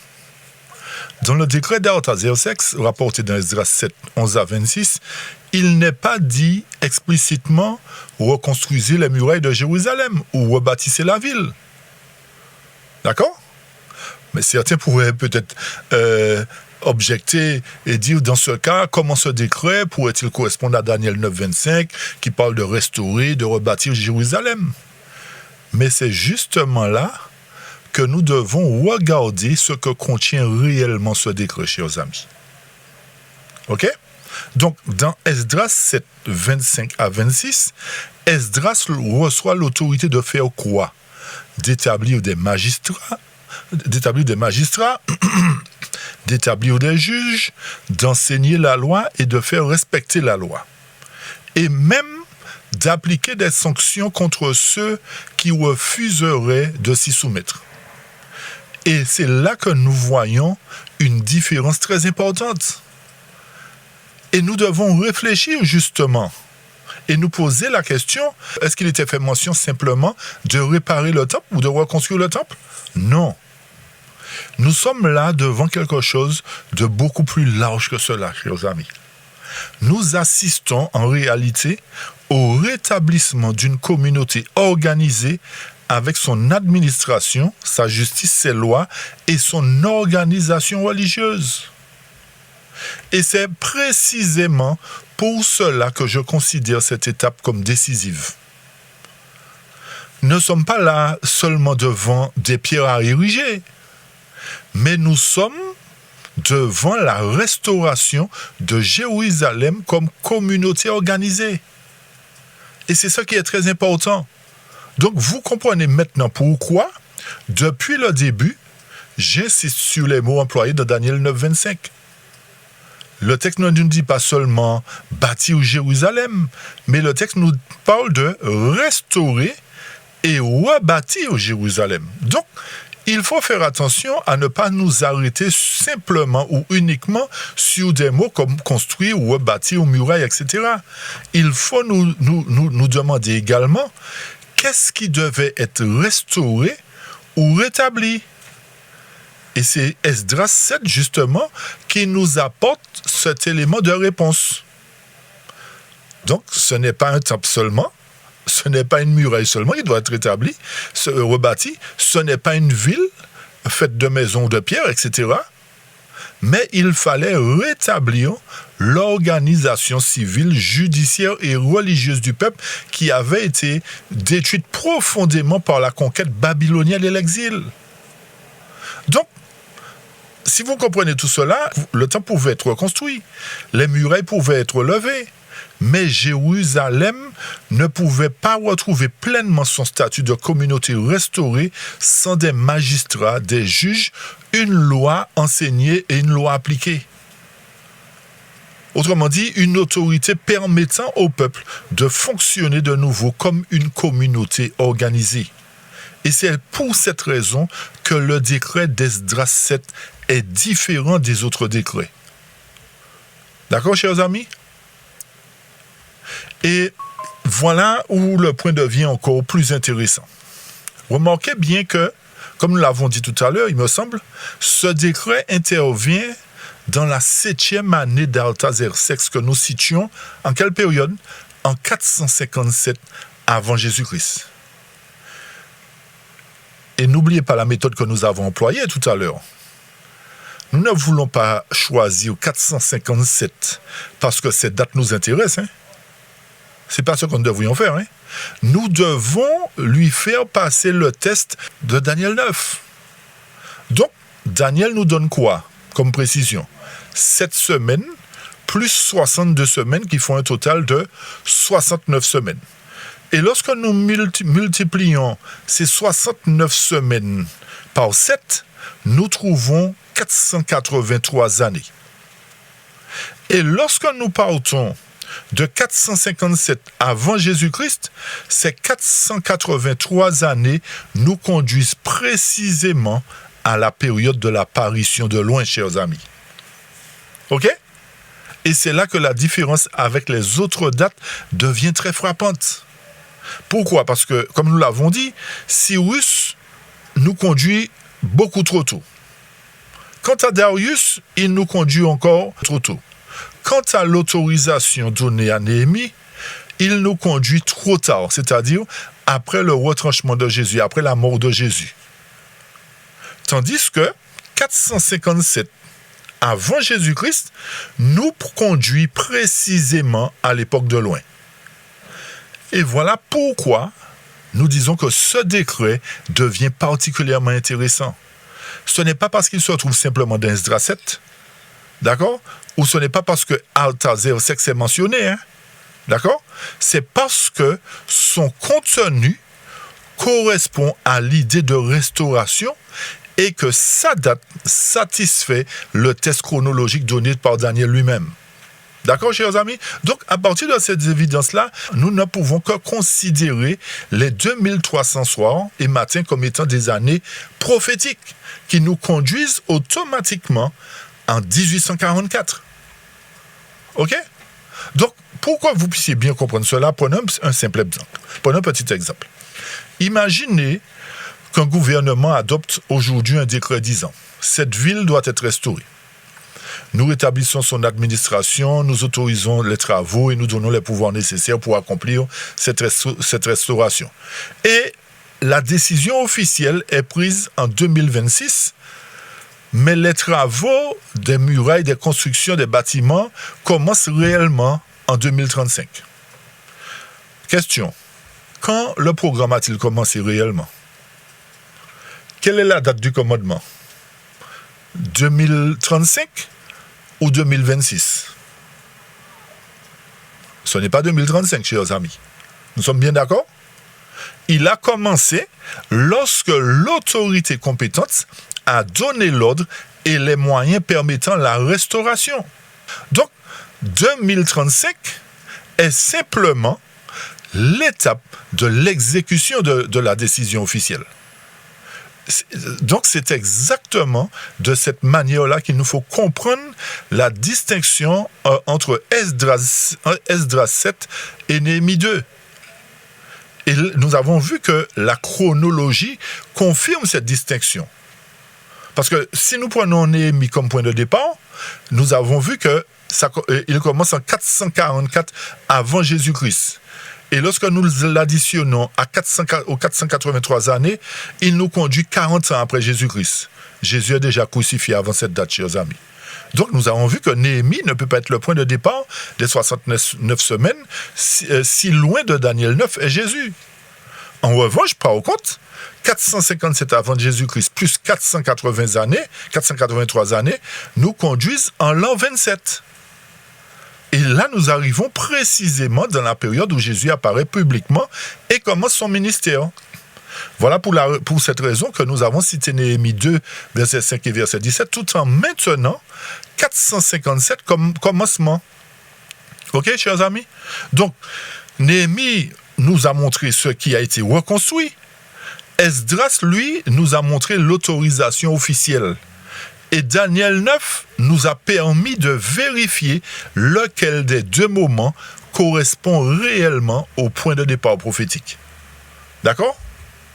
Dans le décret d'Artaxerxès, rapporté dans Esdras 7, 11 à 26, il n'est pas dit explicitement « reconstruisez les murailles de Jérusalem » ou « rebâtissez la ville ». D'accord? Mais certains pourraient peut-être objecter et dire dans ce cas, comment ce décret pourrait-il correspondre à Daniel 9, 25, qui parle de restaurer, de rebâtir Jérusalem? Mais c'est justement là que nous devons regarder ce que contient réellement ce décret, chers amis. OK? Donc, dans Esdras 7, 25 à 26, Esdras reçoit l'autorité de faire quoi? D'établir des magistrats, d'établir des juges, d'enseigner la loi et de faire respecter la loi. Et même d'appliquer des sanctions contre ceux qui refuseraient de s'y soumettre. Et c'est là que nous voyons une différence très importante. Et nous devons réfléchir justement et nous poser la question, est-ce qu'il était fait mention simplement de réparer le temple ou de reconstruire le temple? Non. Nous sommes là devant quelque chose de beaucoup plus large que cela, chers amis. Nous assistons en réalité au rétablissement d'une communauté organisée avec son administration, sa justice, ses lois et son organisation religieuse. Et c'est précisément pour cela que je considère cette étape comme décisive. Nous ne sommes pas là seulement devant des pierres à ériger, mais nous sommes devant la restauration de Jérusalem comme communauté organisée. Et c'est ça qui est très important. Donc vous comprenez maintenant pourquoi, depuis le début, j'insiste sur les mots employés dans Daniel 9, 25. Le texte ne nous dit pas seulement bâtir Jérusalem, mais le texte nous parle de restaurer et rebâtir Jérusalem. Donc, il faut faire attention à ne pas nous arrêter simplement ou uniquement sur des mots comme construire ou rebâtir, muraille, etc. Il faut nous demander également qu'est-ce qui devait être restauré ou rétabli. Et c'est Esdras 7, justement, qui nous apporte cet élément de réponse. Donc, ce n'est pas un temple seulement, ce n'est pas une muraille seulement qui doit être rétablie, rebâtie, ce n'est pas une ville faite de maisons de pierre, etc. Mais il fallait rétablir l'organisation civile, judiciaire et religieuse du peuple qui avait été détruite profondément par la conquête babylonienne et l'exil. Donc, si vous comprenez tout cela, le temple pouvait être reconstruit, les murailles pouvaient être levées, mais Jérusalem ne pouvait pas retrouver pleinement son statut de communauté restaurée sans des magistrats, des juges, une loi enseignée et une loi appliquée. Autrement dit, une autorité permettant au peuple de fonctionner de nouveau comme une communauté organisée. Et c'est pour cette raison que le décret d'Esdras 7 est différent des autres décrets. D'accord, chers amis? Et voilà où le point devient encore plus intéressant. Remarquez bien que, comme nous l'avons dit tout à l'heure, il me semble, ce décret intervient dans la 7e année d'Artaxerxès que nous situons en quelle période? En 457 avant Jésus-Christ. Et n'oubliez pas la méthode que nous avons employée tout à l'heure. Nous ne voulons pas choisir 457 parce que cette date nous intéresse. Ce n'est pas ce que nous devrions faire. Nous devons lui faire passer le test de Daniel 9. Donc, Daniel nous donne quoi comme précision? 7 semaines plus 62 semaines qui font un total de 69 semaines. Et lorsque nous multiplions ces 69 semaines par 7, nous trouvons 483 années. Et lorsque nous partons de 457 avant Jésus-Christ, ces 483 années nous conduisent précisément à la période de l'apparition de loin, chers amis. OK? Et c'est là que la différence avec les autres dates devient très frappante. Pourquoi? Parce que, comme nous l'avons dit, Cyrus nous conduit beaucoup trop tôt. Quant à Darius, il nous conduit encore trop tôt. Quant à l'autorisation donnée à Néhémie, il nous conduit trop tard, c'est-à-dire après le retranchement de Jésus, après la mort de Jésus. Tandis que 457 avant Jésus-Christ nous conduit précisément à l'époque de loin. Et voilà pourquoi nous disons que ce décret devient particulièrement intéressant. Ce n'est pas parce qu'il se trouve simplement dans Esdras 7, d'accord? Ou ce n'est pas parce que Artaxerxès est mentionné, hein? D'accord? C'est parce que son contenu correspond à l'idée de restauration et que sa date satisfait le test chronologique donné par Daniel lui-même. D'accord, chers amis? Donc, à partir de cette évidence-là, nous ne pouvons que considérer les 2300 soirs et matins comme étant des années prophétiques qui nous conduisent automatiquement en 1844. OK? Donc, pour que vous puissiez bien comprendre cela, prenons un simple exemple. Prenons un petit exemple. Imaginez qu'un gouvernement adopte aujourd'hui un décret disant « Cette ville doit être restaurée ». Nous rétablissons son administration, nous autorisons les travaux et nous donnons les pouvoirs nécessaires pour accomplir cette restauration. Et la décision officielle est prise en 2026, mais les travaux des murailles, des constructions, des bâtiments commencent réellement en 2035. Question. Quand le programme a-t-il commencé réellement? Quelle est la date du commandement? 2035 ou 2026? Ce n'est pas 2035, chers amis. Nous sommes bien d'accord? Il a commencé lorsque l'autorité compétente a donné l'ordre et les moyens permettant la restauration. Donc, 2035 est simplement l'étape de l'exécution de la décision officielle. Donc, c'est exactement de cette manière-là qu'il nous faut comprendre la distinction entre Esdras 7 et Néhémie 2. Et nous avons vu que la chronologie confirme cette distinction. Parce que si nous prenons Néhémie comme point de départ, nous avons vu qu'il commence en 444 avant Jésus-Christ. Et lorsque nous l'additionnons aux 483 années, il nous conduit 40 ans après Jésus-Christ. Jésus est déjà crucifié avant cette date, chers amis. Donc nous avons vu que Néhémie ne peut pas être le point de départ des 69 semaines, si loin de Daniel 9 est Jésus. En revanche, par contre, 457 avant Jésus-Christ plus 483 années nous conduisent en l'an 27. Et là, nous arrivons précisément dans la période où Jésus apparaît publiquement et commence son ministère. Voilà pour cette raison que nous avons cité Néhémie 2, verset 5 et verset 17, tout en maintenant 457 comme commencement. OK, chers amis? Donc, Néhémie nous a montré ce qui a été reconstruit. Esdras, lui, nous a montré l'autorisation officielle. Et Daniel 9 nous a permis de vérifier lequel des deux moments correspond réellement au point de départ prophétique. D'accord?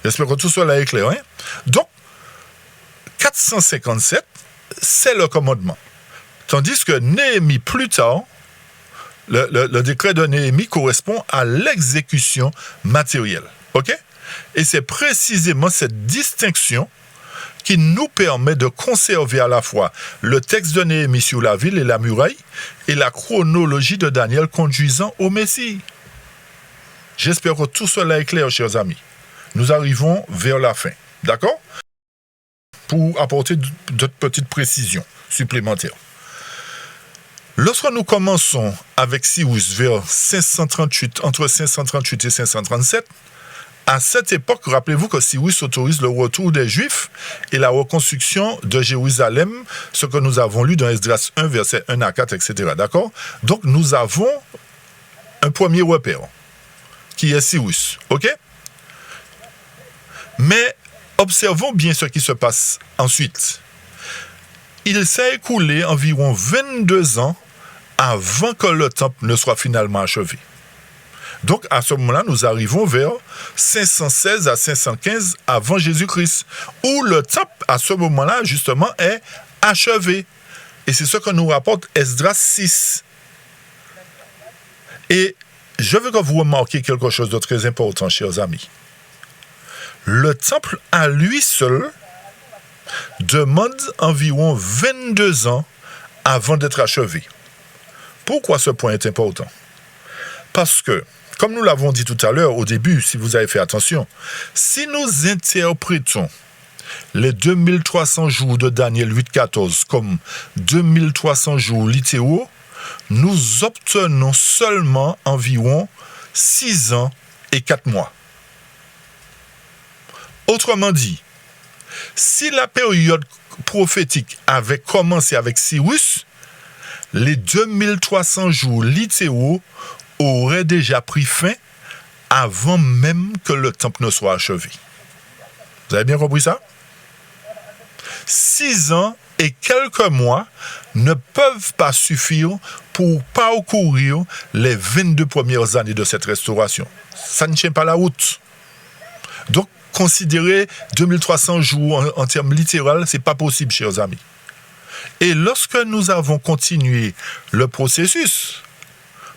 J'espère que tout cela est clair. Hein? Donc, 457, c'est le commandement. Tandis que Néhémie, plus tard, le décret de Néhémie correspond à l'exécution matérielle. OK? Et c'est précisément cette distinction qui nous permet de conserver à la fois le texte de Néhémie sur la ville et la muraille et la chronologie de Daniel conduisant au Messie. J'espère que tout cela est clair, chers amis. Nous arrivons vers la fin, d'accord? Pour apporter d'autres petites précisions supplémentaires. Lorsque nous commençons avec Cyrus vers 538, entre 538 et 537, à cette époque, rappelez-vous que Cyrus autorise le retour des Juifs et la reconstruction de Jérusalem, ce que nous avons lu dans Esdras 1, versets 1 à 4, etc. D'accord? Donc, nous avons un premier repère, qui est Cyrus. OK? Mais observons bien ce qui se passe ensuite. Il s'est écoulé environ 22 ans avant que le temple ne soit finalement achevé. Donc, à ce moment-là, nous arrivons vers 516 à 515 avant Jésus-Christ, où le temple, à ce moment-là, justement, est achevé. Et c'est ce que nous rapporte Esdras 6. Et je veux que vous remarquiez quelque chose de très important, chers amis. Le temple, à lui seul, demande environ 22 ans avant d'être achevé. Pourquoi ce point est important? Parce que, comme nous l'avons dit tout à l'heure au début, si vous avez fait attention, si nous interprétons les 2300 jours de Daniel 8.14 comme 2300 jours littéraux, nous obtenons seulement environ 6 ans et 4 mois. Autrement dit, si la période prophétique avait commencé avec Cyrus, les 2300 jours littéraux auraient déjà pris fin avant même que le temple ne soit achevé. Vous avez bien compris ça? 6 ans et quelques mois ne peuvent pas suffire pour parcourir les 22 premières années de cette restauration. Ça ne tient pas la route. Donc, considérer 2300 jours en termes littéraux, ce n'est pas possible, chers amis. Et lorsque nous avons continué le processus,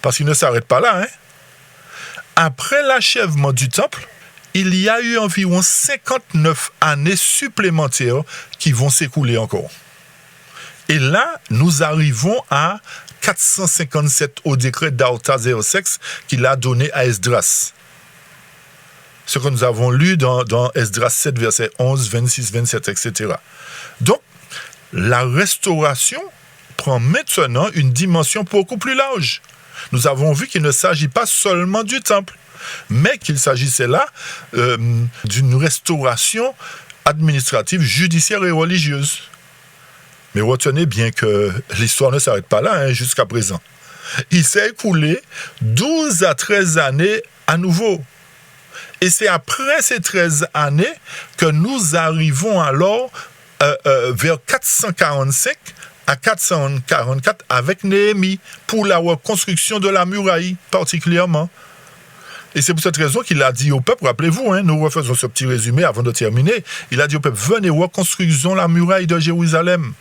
parce qu'il ne s'arrête pas là, après l'achèvement du temple, il y a eu environ 59 années supplémentaires qui vont s'écouler encore. Et là, nous arrivons à 457 au décret d'Artaxerxès qu'il a donné à Esdras. Ce que nous avons lu dans Esdras 7, versets 11, 26, 27, etc. Donc, la restauration prend maintenant une dimension beaucoup plus large. Nous avons vu qu'il ne s'agit pas seulement du temple, mais qu'il s'agissait là d'une restauration administrative, judiciaire et religieuse. Mais retenez bien que l'histoire ne s'arrête pas là jusqu'à présent. Il s'est écoulé 12 à 13 années à nouveau. Et c'est après ces 13 années que nous arrivons alors vers 445 à 444 avec Néhémie pour la reconstruction de la muraille particulièrement. Et c'est pour cette raison qu'il a dit au peuple, rappelez-vous, nous refaisons ce petit résumé avant de terminer, il a dit au peuple, venez, reconstruisons la muraille de Jérusalem.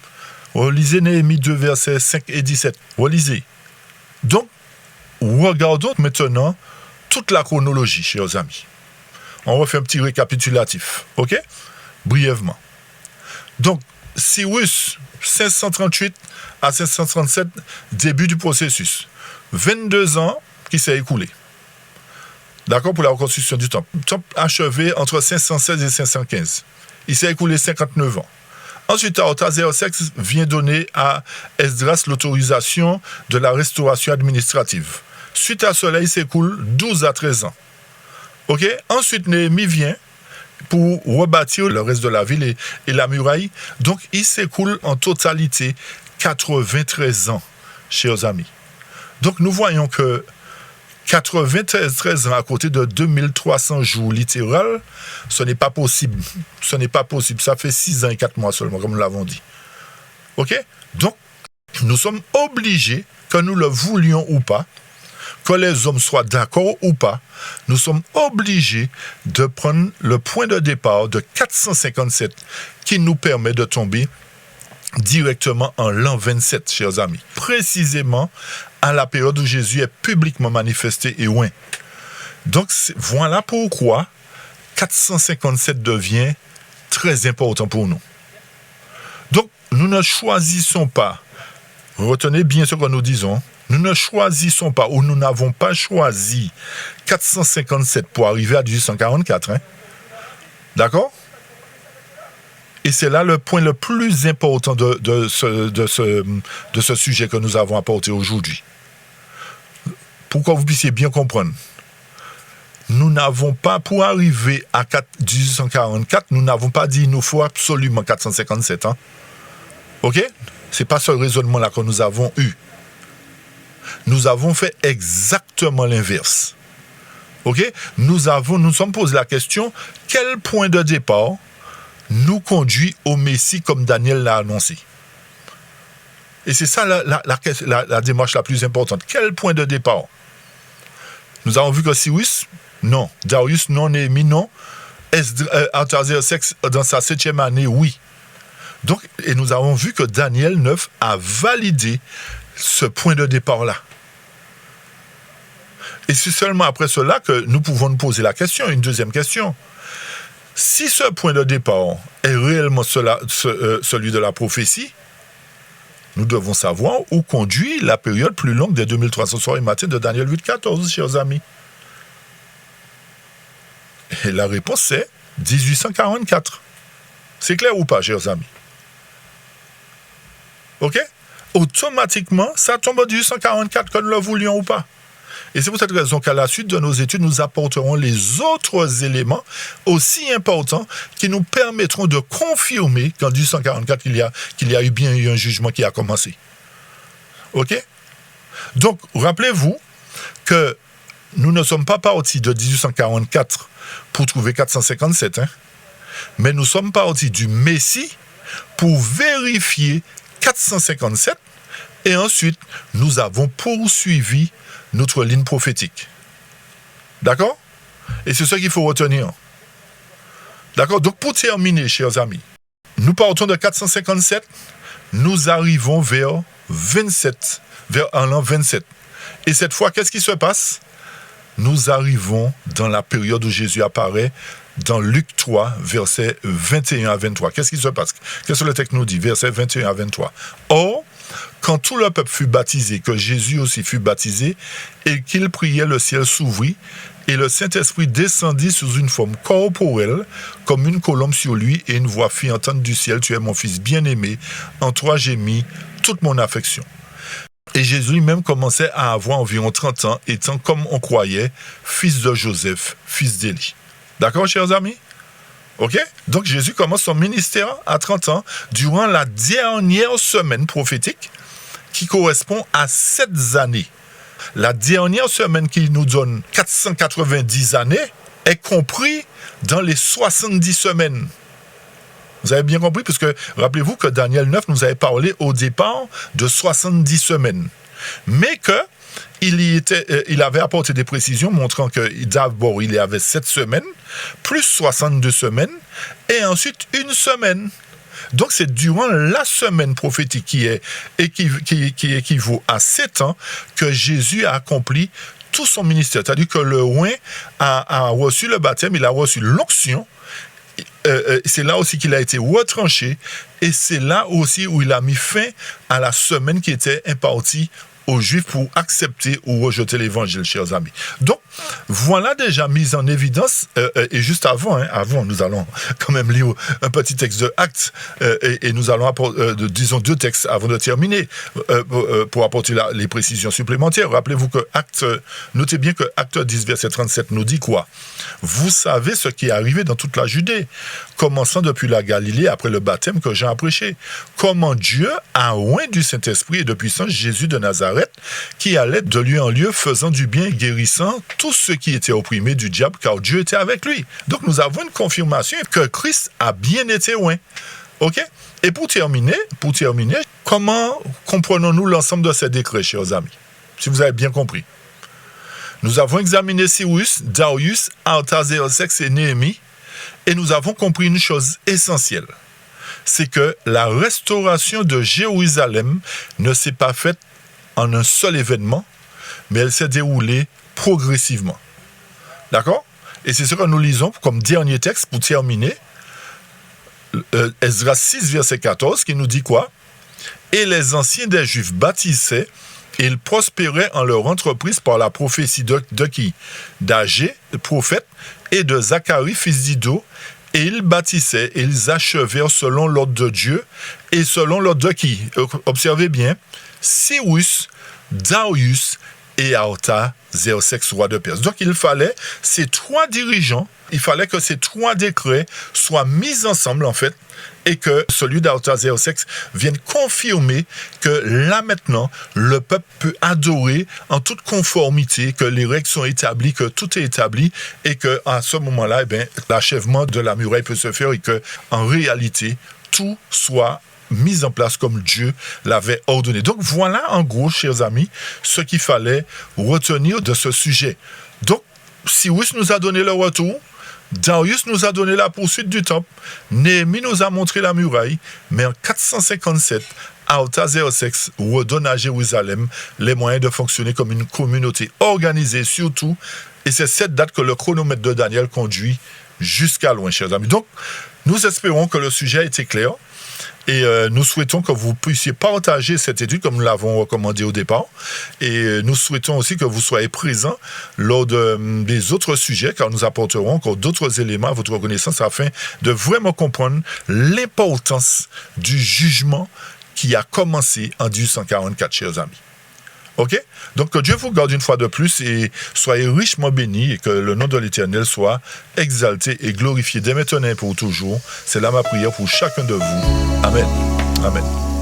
Relisez Néhémie 2, versets 5 et 17. Relisez. Donc, regardons maintenant toute la chronologie, chers amis. On refait un petit récapitulatif, ok? Brièvement. Donc, Cyrus, 538 à 537, début du processus. 22 ans qui s'est écoulé. D'accord, pour la reconstruction du temple. Le temple achevé entre 516 et 515. Il s'est écoulé 59 ans. Ensuite, Artaxerxès vient donner à Esdras l'autorisation de la restauration administrative. Suite à cela, il s'écoule 12 à 13 ans. Ok? Ensuite, Néhémie vient pour rebâtir le reste de la ville et la muraille. Donc, il s'écoule en totalité 93 ans, chers amis. Donc, nous voyons que 93 ans à côté de 2300 jours littéraux, ce n'est pas possible. Ce n'est pas possible. Ça fait 6 ans et 4 mois seulement, comme nous l'avons dit. OK? Donc, nous sommes obligés, que nous le voulions ou pas, que les hommes soient d'accord ou pas, nous sommes obligés de prendre le point de départ de 457 qui nous permet de tomber directement en l'an 27, chers amis. Précisément à la période où Jésus est publiquement manifesté et oint. Donc, voilà pourquoi 457 devient très important pour nous. Donc, nous ne choisissons pas, retenez bien ce que nous disons, nous ne choisissons pas, ou nous n'avons pas choisi 457 pour arriver à 1844. D'accord? Et c'est là le point le plus important de ce sujet que nous avons apporté aujourd'hui. Pour que vous puissiez bien comprendre. Nous n'avons pas, pour arriver à 1844, nous n'avons pas dit qu'il nous faut absolument 457. OK? Ce n'est pas ce raisonnement-là que nous avons eu. Nous avons fait exactement l'inverse. OK? Nous sommes posé la question, quel point de départ nous conduit au Messie comme Daniel l'a annoncé? Et c'est ça la démarche la plus importante. Quel point de départ? Nous avons vu que Cyrus, non. Darius, non. Néhémie, non. Artaxerxès, dans sa 7e année, oui. Donc, et nous avons vu que Daniel 9 a validé ce point de départ-là. Et c'est seulement après cela que nous pouvons nous poser la question, une deuxième question. Si ce point de départ est réellement celui de la prophétie, Nous devons savoir où conduit la période plus longue des 2300 soirs et matins de Daniel 8,14, chers amis. Et la réponse, c'est 1844. C'est clair ou pas, chers amis? OK? Automatiquement, ça tombe en 1844, que nous le voulions ou pas. Et c'est pour cette raison qu'à la suite de nos études, nous apporterons les autres éléments aussi importants qui nous permettront de confirmer qu'en 1844, qu'il y a eu bien eu un jugement qui a commencé. OK? Donc, rappelez-vous que nous ne sommes pas partis de 1844 pour trouver 457, mais nous sommes partis du Messie pour vérifier 457, et ensuite, nous avons poursuivi notre ligne prophétique. D'accord? Et c'est ça qu'il faut retenir. D'accord? Donc, pour terminer, chers amis, nous partons de 457, nous arrivons vers 27, vers l'an 27. Et cette fois, qu'est-ce qui se passe? Nous arrivons dans la période où Jésus apparaît, dans Luc 3, versets 21 à 23. Qu'est-ce qui se passe? Qu'est-ce que le texte nous dit? Versets 21 à 23. Or, quand tout le peuple fut baptisé, que Jésus aussi fut baptisé, et qu'il priait, le ciel s'ouvrit, et le Saint-Esprit descendit sous une forme corporelle, comme une colombe sur lui, et une voix fit entendre du ciel, « Tu es mon fils bien-aimé, en toi j'ai mis toute mon affection. » Et Jésus lui-même commençait à avoir environ 30 ans, étant, comme on croyait, fils de Joseph, fils d'Élie. D'accord, chers amis? OK? Donc, Jésus commence son ministère à 30 ans, durant la dernière semaine prophétique, qui correspond à 7 années. La dernière semaine qui nous donne 490 années est compris dans les 70 semaines. Vous avez bien compris, parce que rappelez-vous que Daniel 9 nous avait parlé au départ de 70 semaines. Mais il avait apporté des précisions montrant que d'abord il y avait 7 semaines, plus 62 semaines, et ensuite une semaine. Donc c'est durant la semaine prophétique qui équivaut à 7 ans que Jésus a accompli tout son ministère. C'est-à-dire que le roi a reçu le baptême, il a reçu l'onction. C'est là aussi qu'il a été retranché, et c'est là aussi où il a mis fin à la semaine qui était impartie aux Juifs pour accepter ou rejeter l'évangile, chers amis. Donc, voilà déjà mis en évidence, et juste avant, nous allons quand même lire un petit texte de Actes, et nous allons disons 2 textes avant de terminer, pour apporter les précisions supplémentaires. Rappelez-vous que notez bien que Actes 10, verset 37 nous dit quoi? Vous savez ce qui est arrivé dans toute la Judée, commençant depuis la Galilée après le baptême que Jean a prêché. Comment Dieu a oint du Saint-Esprit et de puissance Jésus de Nazareth, qui allait de lieu en lieu, faisant du bien et guérissant tous ceux qui étaient opprimés du diable, car Dieu était avec lui. Donc nous avons une confirmation que Christ a bien été oint. OK? Et pour terminer, comment comprenons-nous l'ensemble de ces décrets, chers amis? Si vous avez bien compris. Nous avons examiné Cyrus, Darius, Artaxerxès et Néhémie, et nous avons compris une chose essentielle. C'est que la restauration de Jérusalem ne s'est pas faite en un seul événement, mais elle s'est déroulée progressivement. D'accord? Et c'est ce que nous lisons comme dernier texte pour terminer. Esdras 6, verset 14, qui nous dit quoi? Et les anciens des Juifs bâtissaient, et ils prospéraient en leur entreprise par la prophétie de qui? D'Agé, le prophète, et de Zacharie, fils d'Iddo, et ils bâtissaient, et ils achevèrent selon l'ordre de Dieu, et selon l'ordre de qui? Observez bien, Cyrus, Darius et Artaxerxès, roi de Perse. Donc il fallait ces 3 dirigeants, il fallait que ces 3 décrets soient mis ensemble en fait, et que celui d'Artaxerxès vienne confirmer que là maintenant, le peuple peut adorer en toute conformité, que les règles sont établies, que tout est établi, et qu'à ce moment-là, l'achèvement de la muraille peut se faire, et qu'en réalité, tout soit mis en place comme Dieu l'avait ordonné. Donc voilà en gros, chers amis, ce qu'il fallait retenir de ce sujet. Donc, Cyrus nous a donné le retour, Darius nous a donné la poursuite du temple, Néhémie nous a montré la muraille, mais en 457, Artaxerxès redonne à Jérusalem les moyens de fonctionner comme une communauté organisée surtout, et c'est cette date que le chronomètre de Daniel conduit jusqu'à loin, chers amis. Donc, nous espérons que le sujet a été clair. Et nous souhaitons que vous puissiez partager cette étude comme nous l'avons recommandé au départ. Et nous souhaitons aussi que vous soyez présents lors des autres sujets, car nous apporterons encore d'autres éléments à votre connaissance afin de vraiment comprendre l'importance du jugement qui a commencé en 1844, chers amis. OK? Donc, que Dieu vous garde une fois de plus et soyez richement bénis et que le nom de l'Éternel soit exalté et glorifié dès maintenant et pour toujours. C'est là ma prière pour chacun de vous. Amen. Amen.